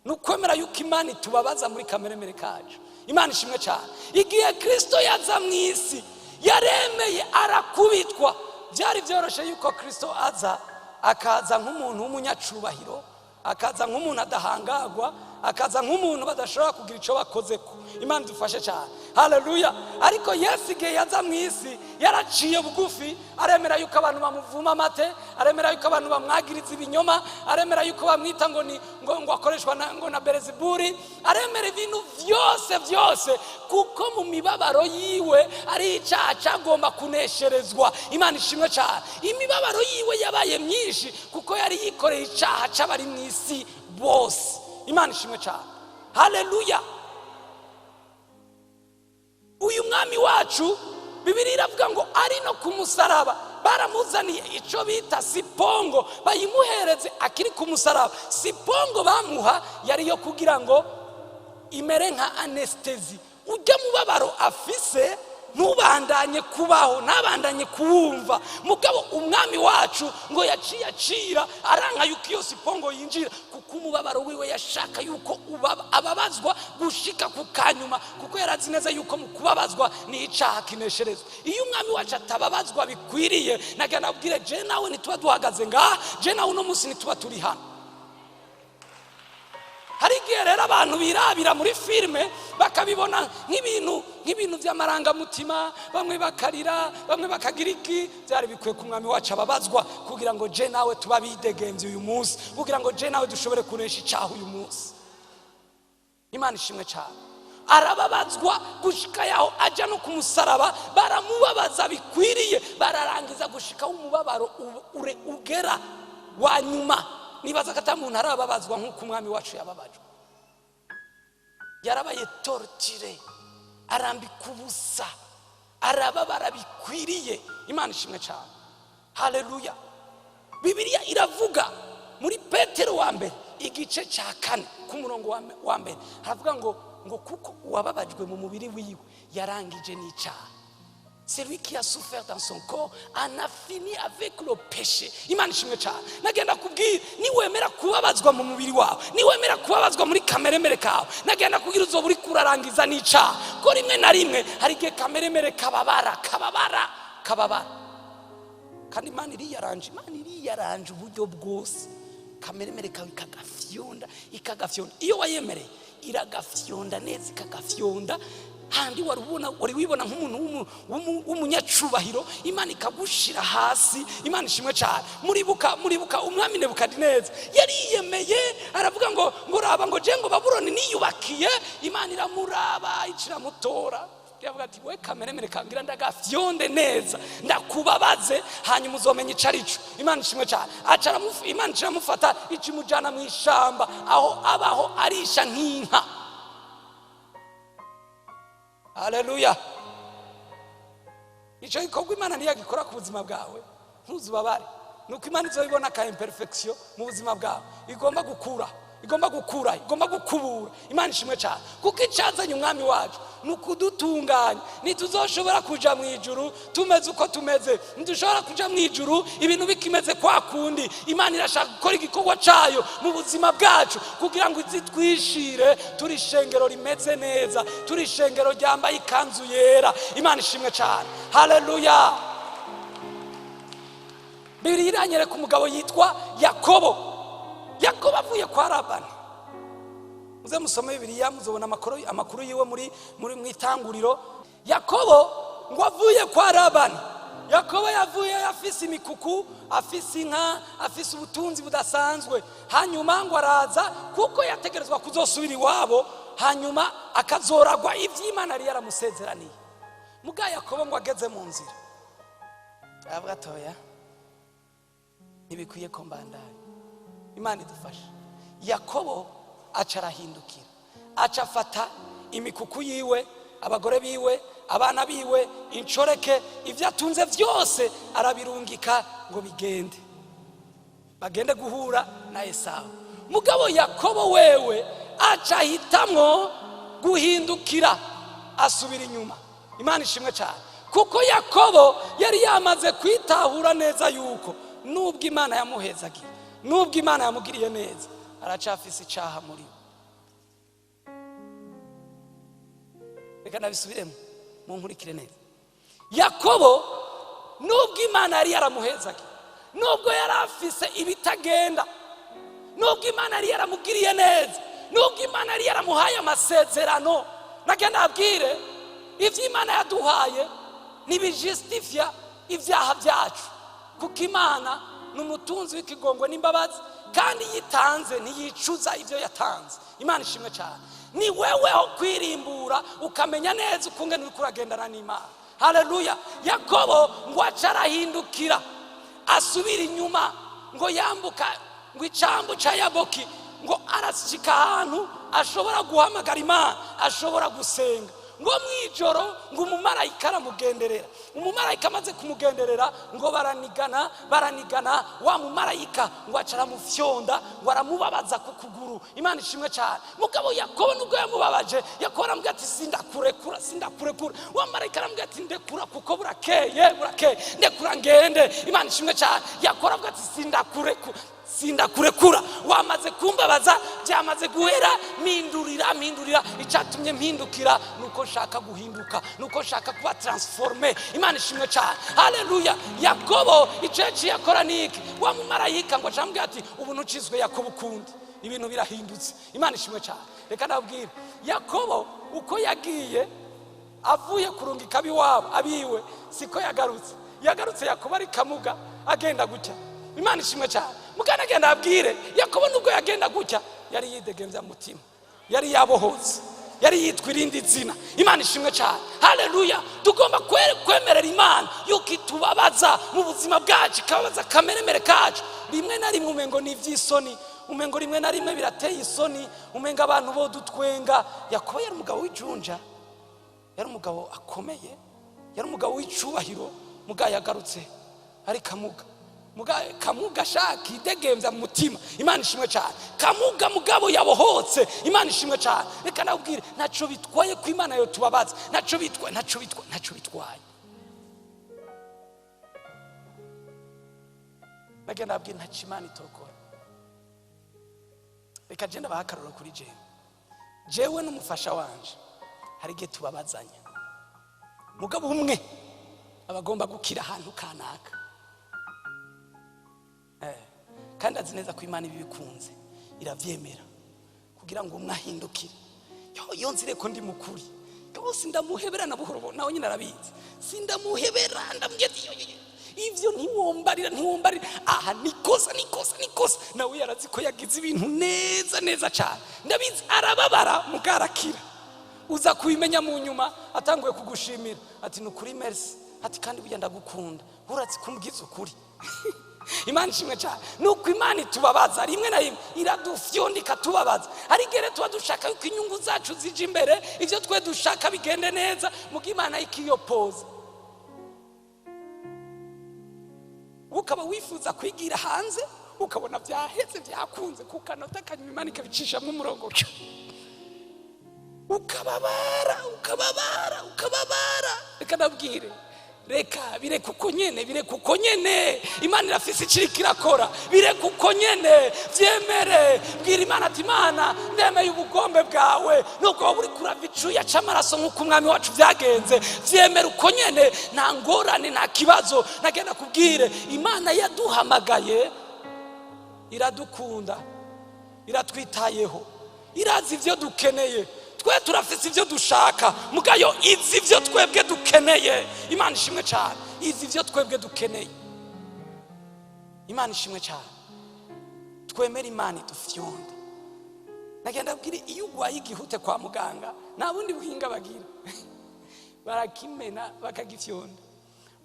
Speaker 2: nukwemera yuko Imana itubabaza muri kameremere kacu. Imana ishimwe cyane. Igihe Kristo yaza mu isi yaremeye arakubitwa, byari byoroshe yuko Kristo aza akaza nk'umuntu w'umunyacubahiro, akaza nk'umuntu adahangagwa, akaza nk'umuntu badashobora kugira icyo bakozeko. Imana dufashe cyane. Haleluya. Ariko Yesu igihe yaza mu isi yaraciye bugufi, aremera yuko abantu bamuvuma amate, aremera yuko abantu bamwagiriza ibinyoma, aremera yuko bamwita ngo akoreshwa na Belzebuli, aremera ibintu byose kuko mu mibabaro yiwe ari icyaha cyagomba kunesherezwa. Imana ishimwe cyane. Imibabaro yiwe yabaye myinshi kuko yari yikoreye icyaha cy'abari mu isi bose. Imana ishimwe cyane. Haleluya. Uyu mwami wacu Bibiliya iravuga ngo ari no ku musaraba baramuzaniye icyo bita sipongo bayimuhereze akiri ku musaraba. Sipongo bamuha yari yo kugira ngo imere nka anestesi, ujya mubabaro afise ntubandanye ntabandanye kubaho, ntabandanye kuwumva. Mugabo umwami wacu ngo yaciye acira aranka yuko iyo sipongo yinjira, kuko umubabaro wiwe yashaka yuko ababazwa gushika ku kanyuma, kuko yarazi neza yuko mu kubabazwa ni icaha kinesherezwa. Iyo umwami wacu atababazwa bikwiriye, nagana abwire je nawe nituba duhagaze ngaha, je nawe uno munsi nituba turi hano. Hari igihe rero abantu birabira muri filime bakabibona nk'ibintu by'amarangamutima, bamwe bakarira, bamwe bakagira iki. Byari bikwiye ku mwami wacu ababazwa kugira ngo je nawe tuba bidegenze uyu munsi, kugira ngo je nawe dushobore kunesha icyaha uyu munsi. Imana ishimwe cyane. Arababazwa gushika yaho ajya no kumusaraba, baramubabaza bikwiriye, bararangiza gushika umubabaro ugera wa nyuma. Nibaza ko atamuntu arababazwa nk'uko umwami wacu yababajwe. Yarabaye torture, arambika ubusa, arababara bikwiriye. Imana ishimwe cyane. Haleluya. Bibiliya iravuga muri Petero wa mbere igice cya 4 ku murongo wa mbere, haravuga ngo kuko uwababajwe mu mubiri wiwe yarangije n'icyaha. Celui qui a souffert dans son corps en a fini avec le péché. Imana ishimwe cyane. Nagenda kubwira niwemera kubabazwa mu mubiri wawe, niwemera kubabazwa muri kameremere kawe, nagenda kubwira uzoba uri kurarangiza n'icyaha. Ko rimwe na rimwe hari igihe kameremere kababara. Kandi Imana iriyaranje uburyo bwose. Kameremere kawe ikagafyonda. Iyo wayemereye iragafyonda neza, ikagafyonda. Handi wari wibona nk'umuntu w'umunyacubahiro, Imana ikagushira hasi. Imana ishimwe cyane. Muribuka umwami Nebukadineza yariyemeye, aravuga ngo raba ngo je ngo Babuloni niyubakiye. Imana iramuraba iciramutora, yavuga ati we kameremere kangira ndagafyonde neza, ndakubabaze, hanyuma uzomenya icarico. Imana ishimwe cyane. Imana iramufata icimujana mu ishamba, aho abaho arisha nk'inka. Haleluya. Icyo gikorwa Imana ntiyagikora ku buzima bwawe, ntuzubabare. Nuko Imana izobibona ka imperfection mu buzima bwawe, igomba gukura, igomba gukubura. Imana ishimwe cyane. Kuko icyazanye umwami wacu nukudutunganya. Ntituzoshobora kuja mu ijuru tumeze uko tumeze, ntidushobora kuja mu ijuru ibintu bikimeze kwa kundi. Imana irashaka gukora igikorwa cyayo mu buzima bwacu kugira ngo izitwishire turi ishengero rimeze neza, turi ishengero ryambaye ikanzu yera. Imana ishimwe cyane. Haleluya. Bibiliya iranyereka umugabo yitwa Yakobo avuye kwa Labani. Muze musome Bibiliya muzobona amakuru yiwe muri mwitanguriro. Yakobo ngo avuye kwa Labani. Yakobo yavuye afise imikuku, afise inka, afise ubutunzi budasanzwe. Hanyuma ngo araza kuko yategerezwa kuzosubira iwabo, hanyuma akazoragwa ivy'Imana yari yaramusezeraniye. Muga Yakobo ngo ageze mu nzira, avuga atoya ntibikwiye ko mbandanya. Imana idufashe. Yakobo aca arahindukira, aca afata imikuku yiwe, abagore biwe, abana biwe, incoreke, ivyo atunze vyose arabirungika ngo bagende guhura na Esawu. Mugabo Yakobo wewe aca hitamwo guhindukira, asubira inyuma. Imana ishimwe cyane. Kuko Yakobo yari yamaze kwitahura neza yuko nubwo Imana yamuhezagiye, nubwo Imana yamugiriye neza, aracafise icyaha muri we. Reka nabisubiremo munkurikire neza. Yakobo nubwo Imana yari yaramuhezagiye, nubwo yari afise ibitagenda, nubwo Imana yari yaramugiriye neza, nubwo Imana yari yaramuhaye amasezerano, nagenda abwire ivyo Imana yaduhaye nibijustifia ivyaha byacu. Kuko Imana n'umutunzi w'ikigongwe n'imbabazi, kandi yitanze ntiyicuza ivyo yatanze. Imana ishimwe cyane. Ni wewe ho kwirimbura ukamenya neza ukungene uri kuragendana n'Imana. Haleluya. Yakobo ngo acarahindukira, asubira inyuma, ngo yambuka ngo icambu ca Yaboki, ngo arashika ahantu ashobora guhamagara Imana, ashobora gusenga. ngo mwijoro ngo umumarayika aramugenderera. Umumarayika amaze kumugenderera ngo baranigana wa mumarayika ngo acara mu fyonda ngo aramubabaza ku kuguru. Imana ishimwe cyane. Mugabo Yakobo nubwo yamubabaje, Yakobo aramubwira ati sindakurekura. Wa marayika aramubwira ati ndekura kuko burakeye ndekura ngende. Imana ishimwe cyane. Yakobo aramubwira ati sindakurekura. Wamaze kumbabaza, byamaze guhera, mpindurira. Icyatumye mpindukira nuko nshaka guhinduka, nuko nshaka kuba transforme. Imana ishimwe cyane. Haleluya. Yakobo icyo yakora niki? Wa mumarayika ngo acambwira ati ubu nukizwe Yakobo ukundi, ibintu birahindutse. Imana ishimwe cyane. Reka nabwire, Yakobo uko yagiye avuye kurungika abiwe siko yagarutse Yakobo ari kamuga agenda gutya. Imana ishimwe cyane. Mugana agenda abwire Yakobo nubwo yagenda gutya yari yidegemvya mutima, yari yabohotse, yari yitwa irindi zina. Imana ishimwe cyane. Haleluya. Tugomba kwemerera Imana yuko itubabaza mu buzima bwacu, ikababaza kameremere kacu. Rimwe na rimwe umengo ni ivy'isoni, umengo rimwe na rimwe birateye isoni, umenga abantu bo dutwenga. Yakobo yari umugabo w'ijunja, yari umugabo akomeye, yari umugabo w'icubahiro. Muga yagarutse ari kamuga shaka idegemvya mu mutima. Imana ishimwe cyane. Kamuga mugabo yabohotse. Imana ishimwe cyane. Reka nabwire, naco bitwaye ku Imana yo tubabaza, naco bitwaye. Bagenda abwira ntaco Imana itokora. Reka je ndabahakarura kuri jewe n'umufasha wanje, hari igihe tubabazanya. Mugabo umwe abagomba gukira ahantu kanaka, kandi azi neza ko Imana ibikunze iravyemera kugira ngo umwe ahindukire. Yo nzire ko ndi mukuri, yose ndamuhebera na buhoro, nawe nyine arabizi. Sindamuhebera, ndambwiye ivyo ntiwombarira. Aha nikosa. Nawe yarazi ko yagize ibintu neza cyane. Ndabizi arababara mugarakira. Uza kubimenya mu nyuma atanguye kugushimira ati nukuri merci, ati kandi burya ndagukunda, uratse kumbwiza ukuri. Imana ishimwe cyane. Nuko Imana itubabaza rimwe na rimwe, iradufyonda ikatubabaza. Ari gere tuba dushaka yuko inyungu zacu zije imbere, ivyo twe dushaka bigende neza, muko Imana ikiyopoza. Ukaba wifuza kwigira hanze, ukabona byaheze byakunze kukanota kanyuma, Imana ikabicisha mu murongo. Ukababara. Reka nabwire, bireka uko nyene. Imana irafise ikiri kirakora. Bireka uko nyene, vyemere. Bwira Imana ati Imana, ndemeye ubugombe bwawe, nuko wowe uri kurava icuya c'amaraso nk'uko umwami wacu vyagenze. Vyemere uko nyene, nta ngorane, nta kibazo. Nagenda kubwire, Imana yaduhamagaye, iradukunda, iratwitayeho, irazi ivyo dukeneye. Twe turafise ivyo dushaka, mugayo izi ivyo twebwe dukeneye. Imana ishimwe cyane. Izi ivyo twebwe dukeneye. Imana ishimwe cyane. Twemere Imana idufyonde. Nagenda abwire, iyo ugwaye igihute kwa muganga nta bundi buhinga bagira. Barakimena bakagifyonda,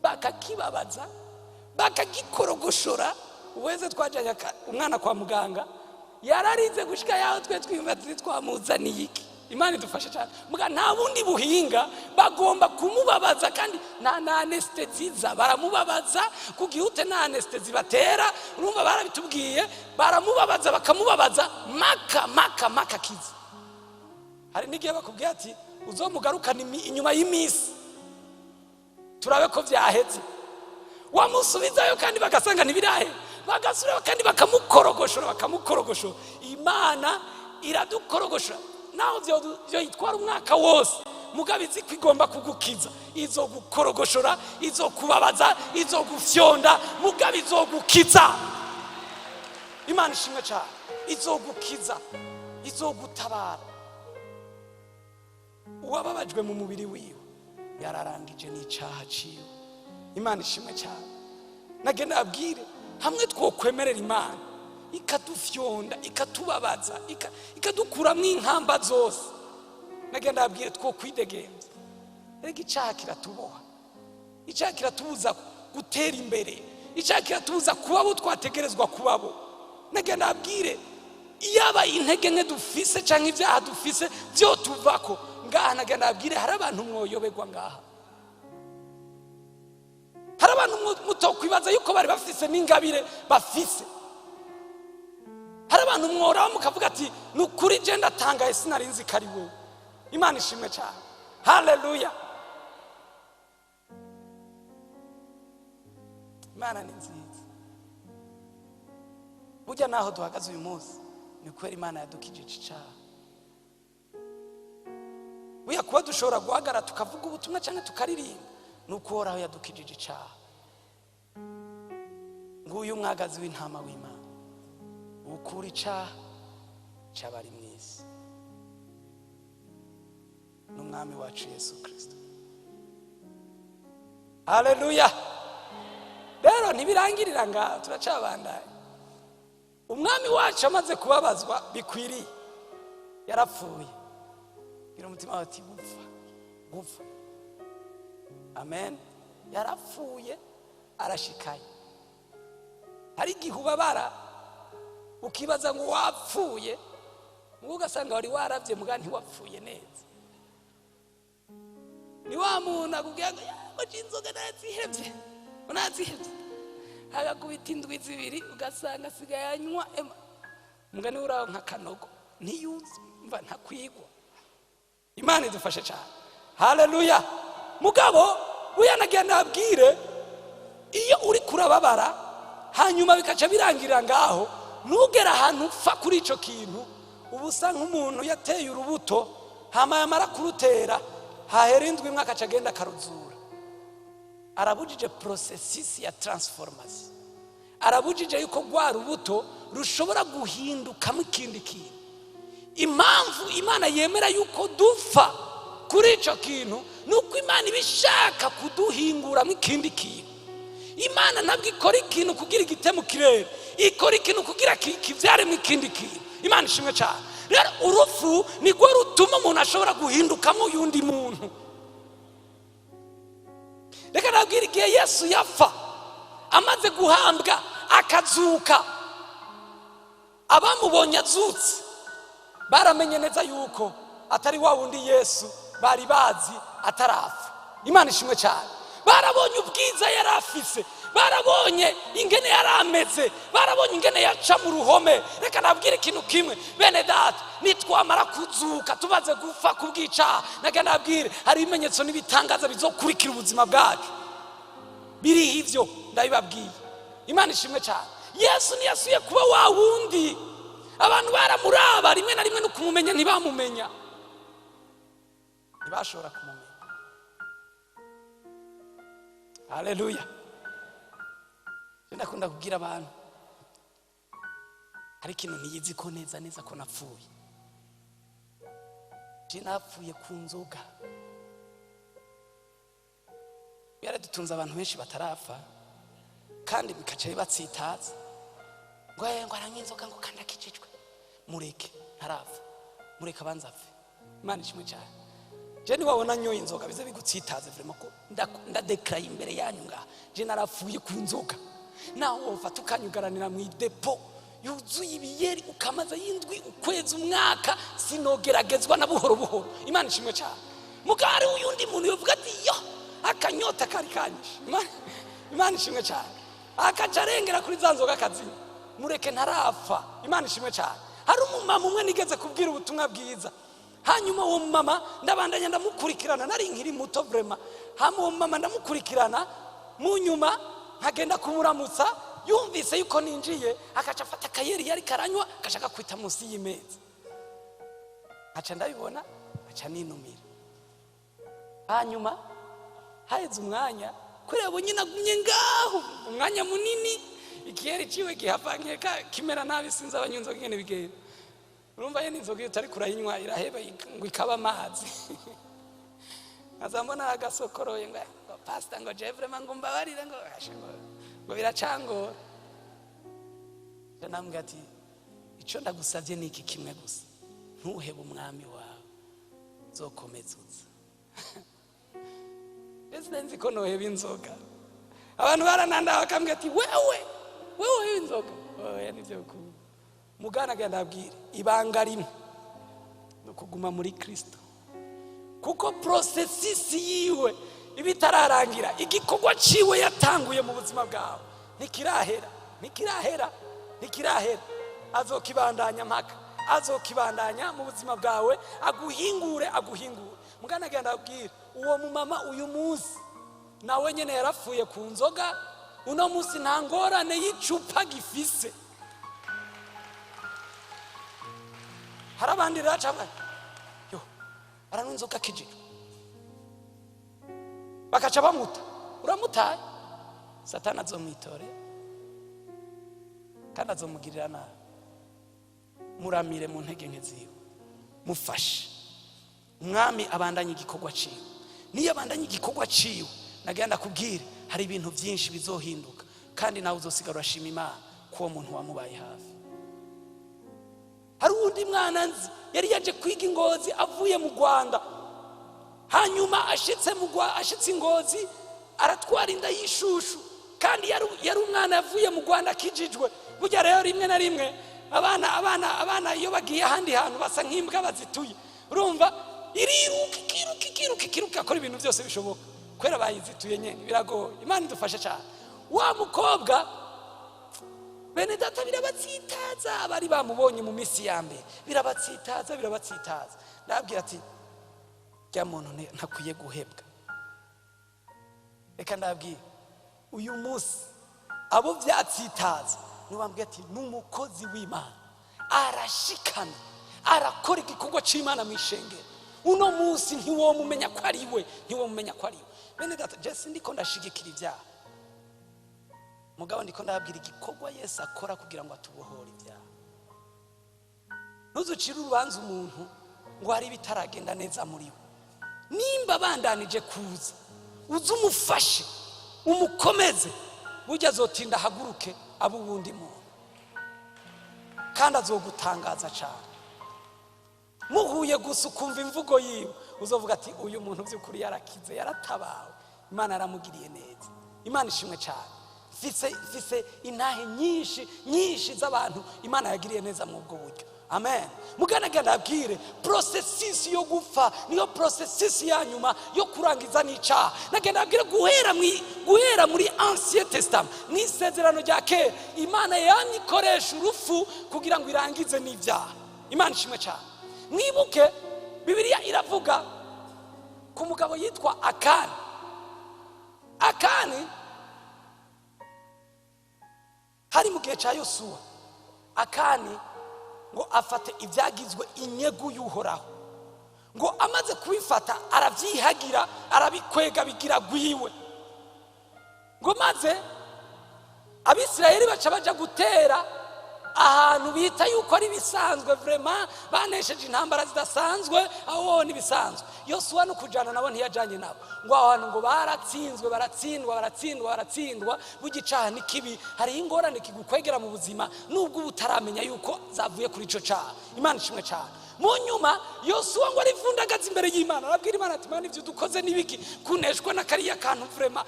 Speaker 2: bakakibabaza, bakagikorogoshora. Uweze twajanye umwana kwa muganga yararize gushika yaho twe twimva twamuzaniye iki. Imana idufashe cyane. Muga nta bundi buhinga, bagomba kumubabaza kandi na anesthesiza baramubabaza ku gihute, na anesthesi batera. Urumva barabitubwiye, baramubabaza bakamubabaza maka kiza. Hari n'igihe bakubwiye ati uzomugarukana inyuma y'imisi turabe ko vyaheze. Wamusubizayo kandi bagasanga ntibirahe, bagasura kandi bakamukorogoshora. Imana iradukorogoshora. Naho vyo yitwara umwaka wose, mugabizi kwigomba kugukiza. Izo gukorogoshora, izo kubabaza, izo gufyonda, mugabizo gukiza. Imana ishimwe cyane. Izo gukiza, izo gutabara. Uwababajwe mu mubiri wiwe yararangije n'icaha ciwe. Imana ishimwe cyane. Nagenda abwire, hamwe twokwemerera Imana ikadufyonda, ikatubabaza, ikadukuramwo inkamba zose. Nagenda abwire twokwidegemvya. Rega icaha kiratuboha, icaha kiratubuza gutera imbere, icaha kiratubuza kubabo twategerezwa kubabo. Nagenda abwire, iyaba intege nke dufise canke ivyaha dufise vyo tuvako, ngaha nagenda abwire hari abantu mwoyoberwa ngaha, hari abantu mutokwibaza yuko bari bafise n'ingabire bafise, hari abantu mwora mukavuga ati nukuri je ndatangaye sinari nzi kari wewe. Imana ishimwe cyane, haleluya. Imana ni nziza. Burya naho duhagaze uyu munsi ni kwera Imana yadukijije icyaha. Buya kuba dushobora guhagara tukavuga ubutumwa cyangwa tukaririmba nuko Uhoraho yadukijije icyaha. Nguyu mwagazi w'intama w'Imana ukura icyaha cy'abari mu isi, n'umwami wacu Yesu Kristo. Haleluya. Rero ntibirangirira ngaho, turacabandanya. Umwami wacu amaze kubabazwa bikwiriye, yarapfuye. Gira umutima wati gupfa. Amen. Yarapfuye arashikaye. Hari igihe ubabara ukibaza ngo wapfuye, ngo ugasanga wari waravye muga ntiwapfuye neza. Ni wa muntu akubwira ngo inzoga nazihevye, unazihevye, agakubita indwi zibiri ugasanga asigaye anywa muga ni uraho nk'akanogo ntiyuzi mva ntakwigwa. Imana idufashe cyane, haleluya. Mugabo uyanagenda abwire iyo uri kurababara hanyuma bikaca birangirira ngaho, nugera ahantu upfa kuri ico kintu ubusa nk'umuntu yateye urubuto hama yamara kurutera hahera indwi imwe akaca agenda akaruzura. Arabujije processus ya transformation, arabujije yuko rwa rubuto rushobora guhindukamo ikindi kintu. Impamvu Imana yemera yuko dupfa kuri ico kintu nuko Imana ibishaka kuduhinguramo ikindi kintu. Imana ntabwo ikora ikintu kugira igite mu kirere, ikora ikintu kugira kivyare mu ikindi kintu. Imana ishimwe cyane. Rero urupfu nigwo rutuma umuntu ashobora guhindukamo yundi muntu. Reka nabwira igihe Yesu yapfa amaze guhambwa akazuka, abamubonye azutse baramenye neza yuko atari wa wundi Yesu bari bazi atarafa. Imana ishimwe cyane. Barabonye ubwiza yarafise, barabonye ingene yarameze, barabonye ingene yaca mu ruhome. Reka nabwire ikintu kimwe bene data, nitwamara kuzuka tubaze gupfa kubwica, naga nabwire hari ibimenyetso n'ibitangaza bizokurikira ubuzima bwacu. Biri hivyo ndabibabwiye. Imana ishimwe cyane. Yesu ntiyasuye kuba wa wundi abantu baramuraba rimwe na rimwe no kumumenya ntibamumenya, ntibashobora kumumenya. Haleluya. Ndakunda kubwira abantu hari ikintu ntiyizi ko neza ko napfuye. Napfuye ku nzoga. Yaradutunze abantu benshi batarafa kandi bikaca bibatsitaza ngo arankinzoga ngo kandakijijwe. Mureke ntarafa, mureke abanza apfe. Imana ishimwe cyane. Je ni wabona nyoye inzoga bize bigutsitaze vraiment ko ndadeclare imbere yanyu ngaha je narapfuye ku nzoga. Naho ufata ukanyugaranira mu depo yuzuye ibiyeri ukamaza yindwi ukwezi umwaka sinogeragezwa na buhoro buhoro. Imana ishimwe cyane. Mugari uyundi muntu yovuga ati yo akanyota kari kanyishe. Imana ishimwe cyane. Akacarengera kuri za nzoga kazi. Mureke ntarafa. Imana ishimwe cyane. Hari umumama umwe nigeze kubwira ubutumwa bwiza, hanyuma uwo mama ndabandanya ndamukurikirana, nari nkiri muto vraiment. Hama uwo mama ndamukurikirana, mu nyuma nkagenda kumuramutsa, yumvise yuko ninjiye akaca afata kayeri yari karanywa akashaka kwita munsi y'imeza. Aca ndabibona aca ninumira. Hanyuma haheze umwanya kureba nyina gumye ngaho umwanya munini, ikiyeri ciwe gihava nkeka kimera nabi sinzi abanyunzo ngene bigenda. Urumva yene inzoga utari kurayinywa iraheba ngo ikaba amazi. Azambona agasokoroye ngo pastor ngo je vraiment ngo mbabarire ngo biracangora. Namwe ati ico ndagusavye niki kimwe gusa, ntuhebe umwami wawe zokomezuza. Ese nzi ko noheba inzoga. Abantu barananda bakambwira ati wewe inzoga. Oya nivyo ku mugana genda abwira ibanga rimwe no kuguma muri Kristo. kuko processes yiwe ibitararangira. Igikorwa ciwe yatanguye mu buzima bwawe ntikirahera. Azokibandanya mpaka, azokibandanya mu buzima bwawe, aguhingure. Mugana agenda abwira uwo mumama uyu munsi nawe nyene yarapfuye ku nzoga, uno munsi nta ngorane y'icupa gifise. Hari abandi racaba aranywa inzoga kijiro, bakaca bamuta. Uramutaye, Satani azomwitore kandi azomugirira nabi. Muramire mu ntege nke ziwe, mufashe. Umwami abandanye igikorwa ciwe. Niyo abandanye igikorwa ciwe, nagenda kubwire hari ibintu byinshi bizohinduka, kandi nawe uzosigara urashima Imana ko uwo muntu wamubaye hafi. Hari undi mwana nzi yari yaje kwiga Ingozi avuye mu Rwanda, hanyuma ashitse Ingozi aratwara inda y'ishushu, kandi yari umwana yavuye mu Rwanda akijijwe. Burya rero rimwe na rimwe abana iyo bagiye ahandi hantu basa nk'imbwa bazituye. Urumva iriruka akora ibintu byose bishoboka kwera bayizituye nyene, biragoye. Imana idufashe cyane. Wa mukobwa bene data birabatsitaza, bari bamubonye mu misi ya mbere, birabatsitaza. Ndabwira ati rya muntu ntakwiye guhebwa. Reka ndabwira uyu munsi abo byatsitaza nubambwiye ati n'umukozi w'Imana arashikana, arakora igikorwa c'Imana mu ishengero. Uno munsi ntiwomumenya ko ari we. Bene data, Jesse ndiko ndashigikira ibyaha, mugabo ndiko ndabwira igikorwa Yesu akora kugira ngo atubohore ibyaha. Ntuzucire urubanza umuntu ngo hari bitaragenda neza muri we. Nimba bandanije kuza, uzumufashe, umukomeze, burya azotinda haguruke abo ubundi muntu, kandi azogutangaza cyane. Muhuye gusa ukumva imvugo yiwe, uzovuga ati uyu muntu by'ukuri yarakize, yaratabawe, Imana yaramugiriye neza. Imana ishimwe cyane. Mfise intahe nyinshi z'abantu Imana yagiriye neza mu bwo buryo. Amen. Muganaganda abwire processes yo gupfa niyo processes ya nyuma yo kurangiza n'icyaha. Nagenda abwire guhera muri Ancien Testament, n'isezerano rya kera, Imana yanyikoresha urupfu kugira ngo irangize n'ibyaha. Imana ishimwe cyane. Mwibuke Bibiliya iravuga ku mugabo yitwa Akani hari mu gihe cya Yosuwa. Akani ngo afate ibyagizwe inyegu y'Uhoraho, ngo amaze kubifata arabyihagira, arabikwega bigira gwiwe. Ngo maze Abisirayeli baca baja gutera ahantu bita yuko ari bisanzwe, vraiment banesheje intambara zidasanzwe, aho ni bisanzwe. Yosuwa no kujana nabo ntiyajanye nabo, ngo ahantu ngo baratsindwa bugicaha nikibi. Hari ingorane kigukwegera mu buzima nubwo ubutaramenya yuko zavuye kuri ico caha. Imana ishimwe cyane. Mu nyuma Yosuwa ngo arivundagaza imbere y'Imana, arabwira Imana ati Imana ivyo dukoze nibiki kuneshwa na kariya kantu vraiment.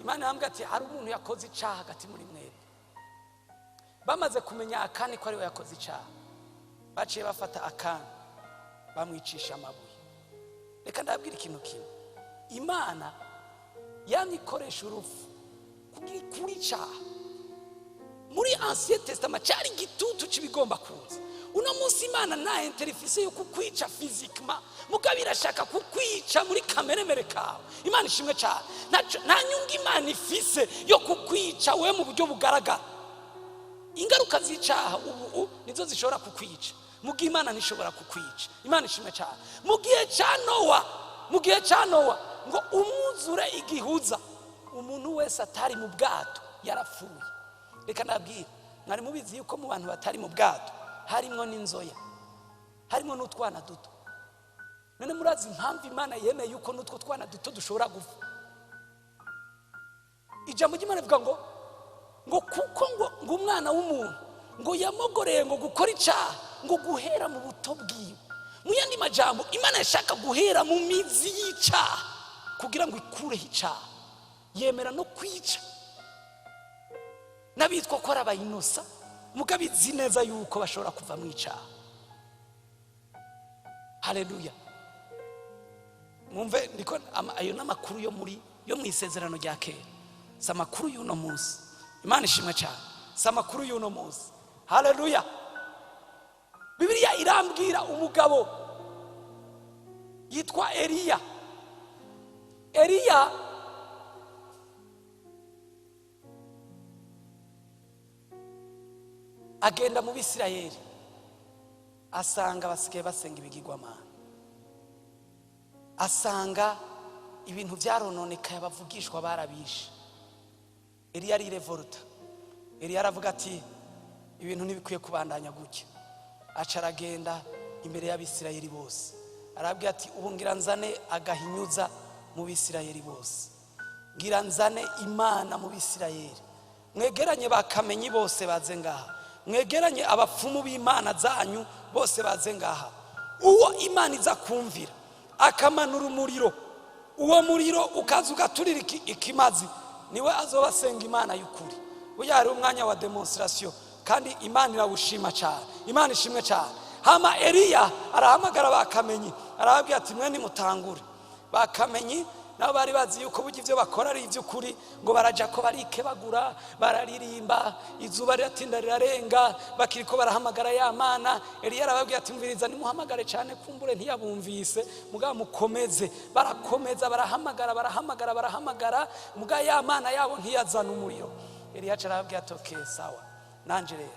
Speaker 2: Imana yambwiye ati hari umuntu yakoze icaha hagati muri mwe. Bamaze kumenya Akani ko ari we yakoze icyaha, baciye bafata Akani bamwicisha amabuye. Reka ndabwira ikintu kimwe, Imana yanikoresha urupfu kuri icyaha. Muri Ancien Testament cyari igitutu kibigomba kuza. Uno munsi Imana nta interfise yo kukwica physiquement, mugabo irashaka kukwica muri kameremere kawe. Imana ishimwe cyane. Nta nyungu Imana ifise yo kukwica we mu buryo bugaragara. Ingaruka z'icyaha ubu nizo zishobora kukwica, mugihe Imana ntishobora kukwica. Imana ishimwe cyane. Mu gihe cya Nowa ngo umwuzure igihuza, umuntu wese atari mu bwato yarapfuye. Reka nabwire, mwari mubizi yuko mu bantu batari mu bwato harimo n'inzoya, harimo n'utwana duto. None murazi impamvu Imana yemeye yuko n'utwo twana duto dushobora gupfa? Ijambo ry'Imana rivuga ngo kuko ngo umwana w'umuntu ngo yamogoreye ngo gukora icyaha ngo guhera mu buto bwiwe. Mu yandi majambo, Imana yashaka guhera mu mizi y'icyaha kugira ngo ikureho icyaha. Yemera no kwica n'abitwa ko ari abayinosa, mugabo izi neza yuko bashobora kuva mu icyaha. Haleluya. mwumve ndiko ayo n'amakuru yo mu isezerano rya kera, si amakuru y'uno munsi. Imana ishimwe cyane, si amakuru y'uno munsi. Haleluya. Bibiliya irambwira umugabo yitwa Eliya. Eliya agenda mu Bisirayeli, asanga basigaye basenga ibigirwamana, asanga ibintu byarononekaye, abavugishwa barabishe. Eliya ari revolta. Eliya aravuga ati ibintu ntibikwiye kubandanya gutya. Aca aragenda imbere y'Abisirayeli bose, arabwira ati ubu ngira nzane agahinyuza mu Bisirayeli bose, ngira nzane Imana mu Bisirayeli. Mwegeranye bakamenyi bose baze ngaha, mwegeranye abapfumu b'Imana zanyu bose baze ngaha. Uwo Imana iza kumvira akamanura umuriro, uwo muriro ukaza ugaturira ikimazi, niwe azobasenga Imana y'ukuri. Uya hari umwanya wa demonstration kandi Imana irawushima cyane. Imana ishimwe cyane. Hama Eliya arahamagara bakamenyi, arababwira ati mwe nimutangure. Bakamenyi nabo bari bazi yuko burya ivyo bakora ari ivy'ukuri, ngo baraja ko barikebagura, bararirimba, izuba riratinda rirarenga, bakiriko barahamagara ya Mana. Eliya arababwira ati mviriza, nimuhamagare cyane kumbure ntiyabumvise, muga mukomeze. Barakomeza, barahamagara, muga ya Mana yabo ntiyazana umuriro. Eliya arababwira ati okay, sawa, nanje rero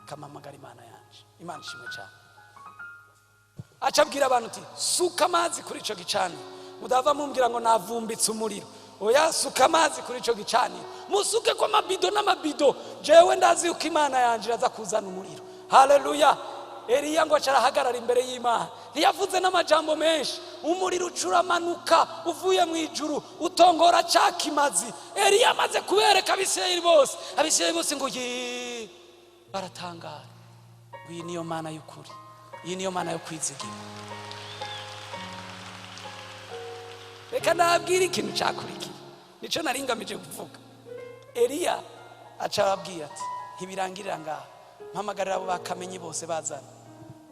Speaker 2: kamamagara Imana yanje. Imana ishimwe cyane. Acabwira abantu ati suka amazi kuri ico gicaniro, mudava mumbwira ngo navumbitse umuriro. Oya, suka amazi kuri ico gicaniro, musuke ko amabido n'amabido, jewe ndazi yuko Imana yanje iraza kuzana umuriro. Haleluya. Eliya ngo acarahagarara imbere y'Imana, ntiyavuze n'amajambo menshi, umuriro ucuramanuka uvuye mu ijuru utongora ca kimazi. Eliya amaze kubereka Abisirayeli bose ngo ye, baratangara. Iyi niyo Mana y'ukuri, iyi niyo Mana yo kwizigira. Reka nabwira ikintu cyakurikiye, nico naringamije kuvuga. Eliya acababwira ati ntibirangirira ngaha, mpamagarira abo bakamenyi bose bazana.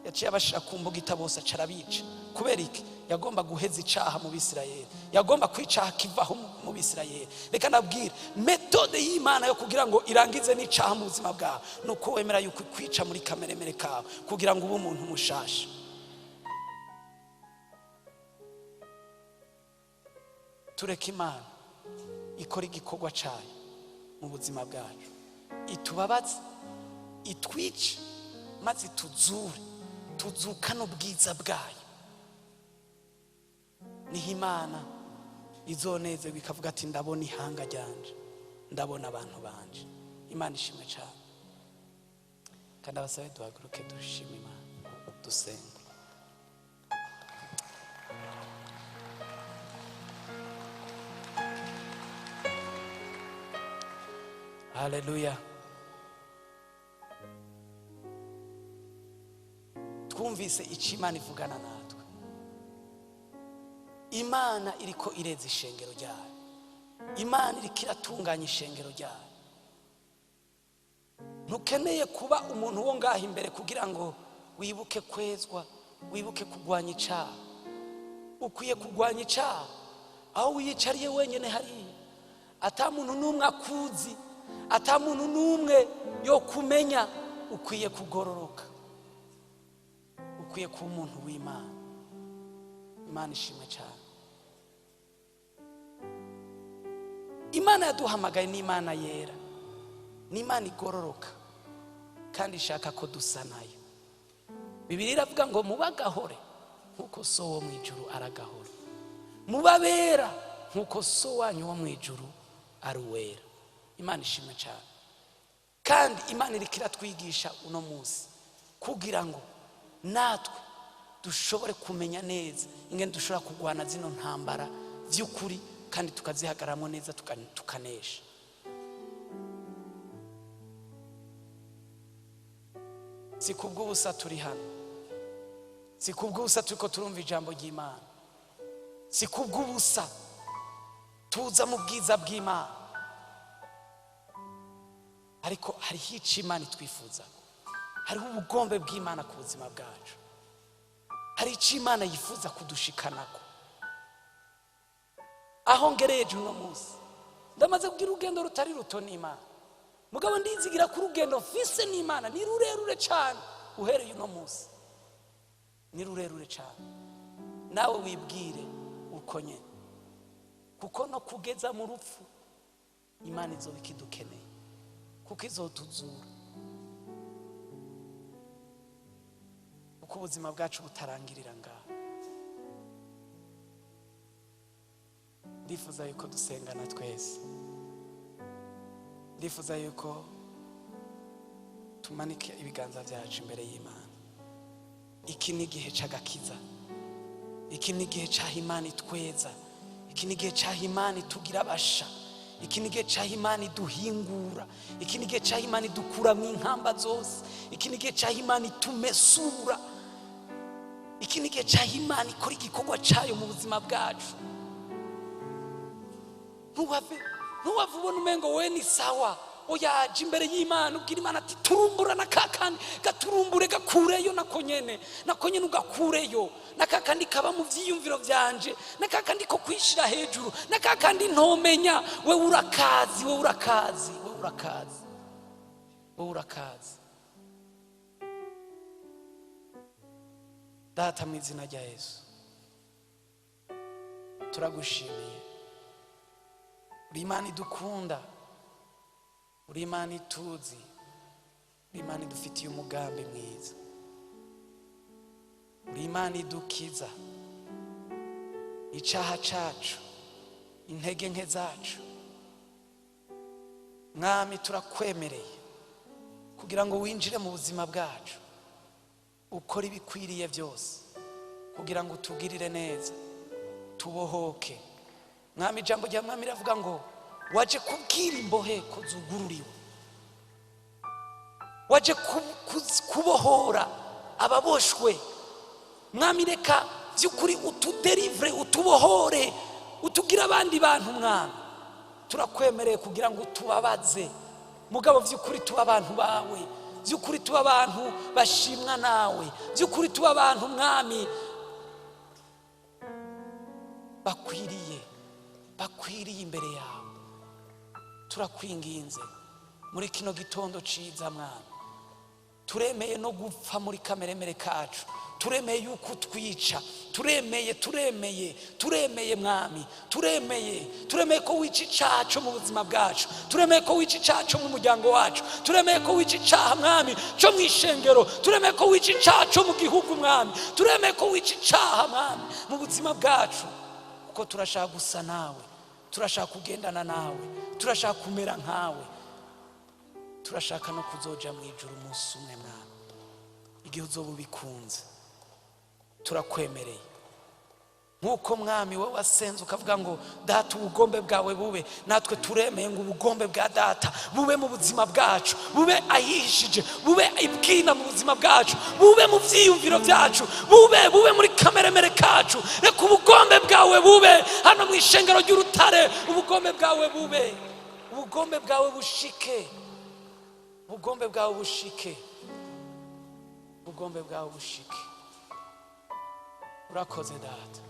Speaker 2: Yaciye abashira ku mbugita bose acarabica. Kubera iki? Yagomba guheza icaha mu Bisirayeli, yagomba kwicaha kivaho mu Bisirayeli. Reka nabwira metode y'Imana yo kugira ngo irangize n'icaha mu buzima bwawe, nuko wemera yuko kwica muri kameremere kawe kugira ngo ube umuntu mushasha. Tureke Imana ikora igikorwa cyayo mu buzima bwacu, itubabaze, itwice, maze tuzukane ubwiza bwayo. Niho Imana izonezerwa ikavuga ati ndabona ihanga ryanje, ndabona abantu banje. Imana ishimwe cyane. Kandi abasabe duhaguruke dushime Imana, dusenge. Haleluya. Twumvise icyo Imana ivugana natwe. Imana iriko ireza ishengero ryayo, Imana iriko iratunganya ishengero ryayo. Ntukeneye kuba umuntu wo ngaha imbere kugira ngo wibuke kwezwa, wibuke kugwanya icaha. Ukwiye kugwanya icaha aho wiyicariye wenyene hariya, ata muntu n'umwe akuzi, ata muntu n'umwe yo kumenya. Ukwiye kugororoka, ukwiye kuba umuntu w'Imana. Imana ishimwe cyane. Imana yaduhamagaye ni Imana yera, ni Imana igororoka kandi ishaka ko dusa nayo. Bibiliya iravuga ngo mubagahore nkuko so wo mu ijuru aragahora, mubabera nkuko so wanyu wo mu ijuru ari uwera. Imana ishimwe cyane. Kandi Imana iriko iratwigisha uno munsi kugira ngo natwe dushobore kumenya neza ingene dushobora kugwana zino ntambara vy'ukuri kandi tukazihagaramo neza tukanesha. Si kubw'ubusa turi hano, si kubw'ubusa turiko turumva ijambo ry'Imana, si kubw'ubusa tuza mu bwiza bw'Imana, ariko hariho ico Imana itwifuza, hariho ubugombe bw'Imana ku buzima bwacu, hari ico Imana yifuza kudushikanako. aho ngereje uno munsi ndamaze kugira urugendo rutari ruto n'Imana, mugabo ndizigira ku rugendo mfise n'Imana ni rurerure cyane. Uhereye uno munsi ni rurerure cyane. Nawe wibwire uko nyene, kuko no kugeza mu rupfu Imana izoba ikidukeneye, kuko izotuzura, kuko ubuzima bwacu butarangirira ngaho. Ndifuza yuko dusengana twese, ndifuza yuko tumanike ibiganza byacu imbere y'Imana. Iki ni igihe cy'agakiza, iki ni igihe cyaha Imana itweza, iki ni igihe cyaha Imana itugira abasha, iki ni igihe cyaha Imana iduhingura, iki ni igihe cyaha Imana idukura mu inkamba zose, iki ni igihe cyaha Imana itumesura, iki ni igihe cyaha Imana ikora igikorwa cyayo mu buzima bwacu. Ntuwave ubona umengo we ni sawa, oyaje imbere y'Imana ubwira Imana ati turumbura na kakandi gaturumbure gakureyo, nako nyene ugakureyo, na kakandi kaba mu vyiyumviro vyanje, na kakandi ko kwishira hejuru, na kakandi ntomenya. We urakazi Data, mu izina rya Yesu turagushimiye. Uri Imana idukunda, uri Imana ituzi, uri Imana idufitiye umugambi mwiza, uri Imana idukiza icaha cacu, intege nke zacu. Mwami, turakwemereye kugira ngo winjire mu buzima bwacu, ukora ibikwiriye byose kugira ngo utugirire neza, tubohoke. Mwami, ijambo rya Mwami riravuga ngo waje kubwira imbohe ko zugururiwe, waje kubohora ababoshwe. Mwami, reka by'ukuri utuderivre, utubohore, utugira abandi bantu. Mwami, turakwemereye kugira ngo tubabaze, mugabo by'ukuri tuba abantu bawe, by'ukuri tuba abantu bashimwa nawe, by'ukuri tuba abantu Mwami bakwiriye imbere yawe. Turakwinginze muri kino gitondo ciza Mwami, turemeye no gupfa muri kameremere kacu, turemeye yuko twica, turemeye Mwami, turemeye ko wica icacu mu buzima bwacu, turemeye ko wica icacu mu muryango wacu, turemeye ko wica icaha Mwami cyo mwishengero, turemeye ko wica icacu mu gihugu Mwami, turemeye ko wica icaha Mwami mu buzima bwacu, kuko turashaka gusa nawe, turashaka kugendana nawe, turashaka kumera nkawe, turashaka no kuzoja mu ijuru umunsi umwe Mwami, igihe uzoba ubikunze. Turakwemereye nkuko Mwami wowe wasenze ukavuga ngo Data ubugombe bwawe bube, natwe turemeye ngo ubugombe bwa Data bube mu buzima bwacu, bube ahishije, bube ibwina mu buzima bwacu, bube mu vyiyumviro byacu, bube muri kameremere kacu. Reka ubugombe bwawe bube hano mu ishengero ry'Urutare, ubugombe bwawe bube, ubugombe bwawe bushike, ubugombe bwawe bushike, ubugombe bwawe bushike. Urakoze Data,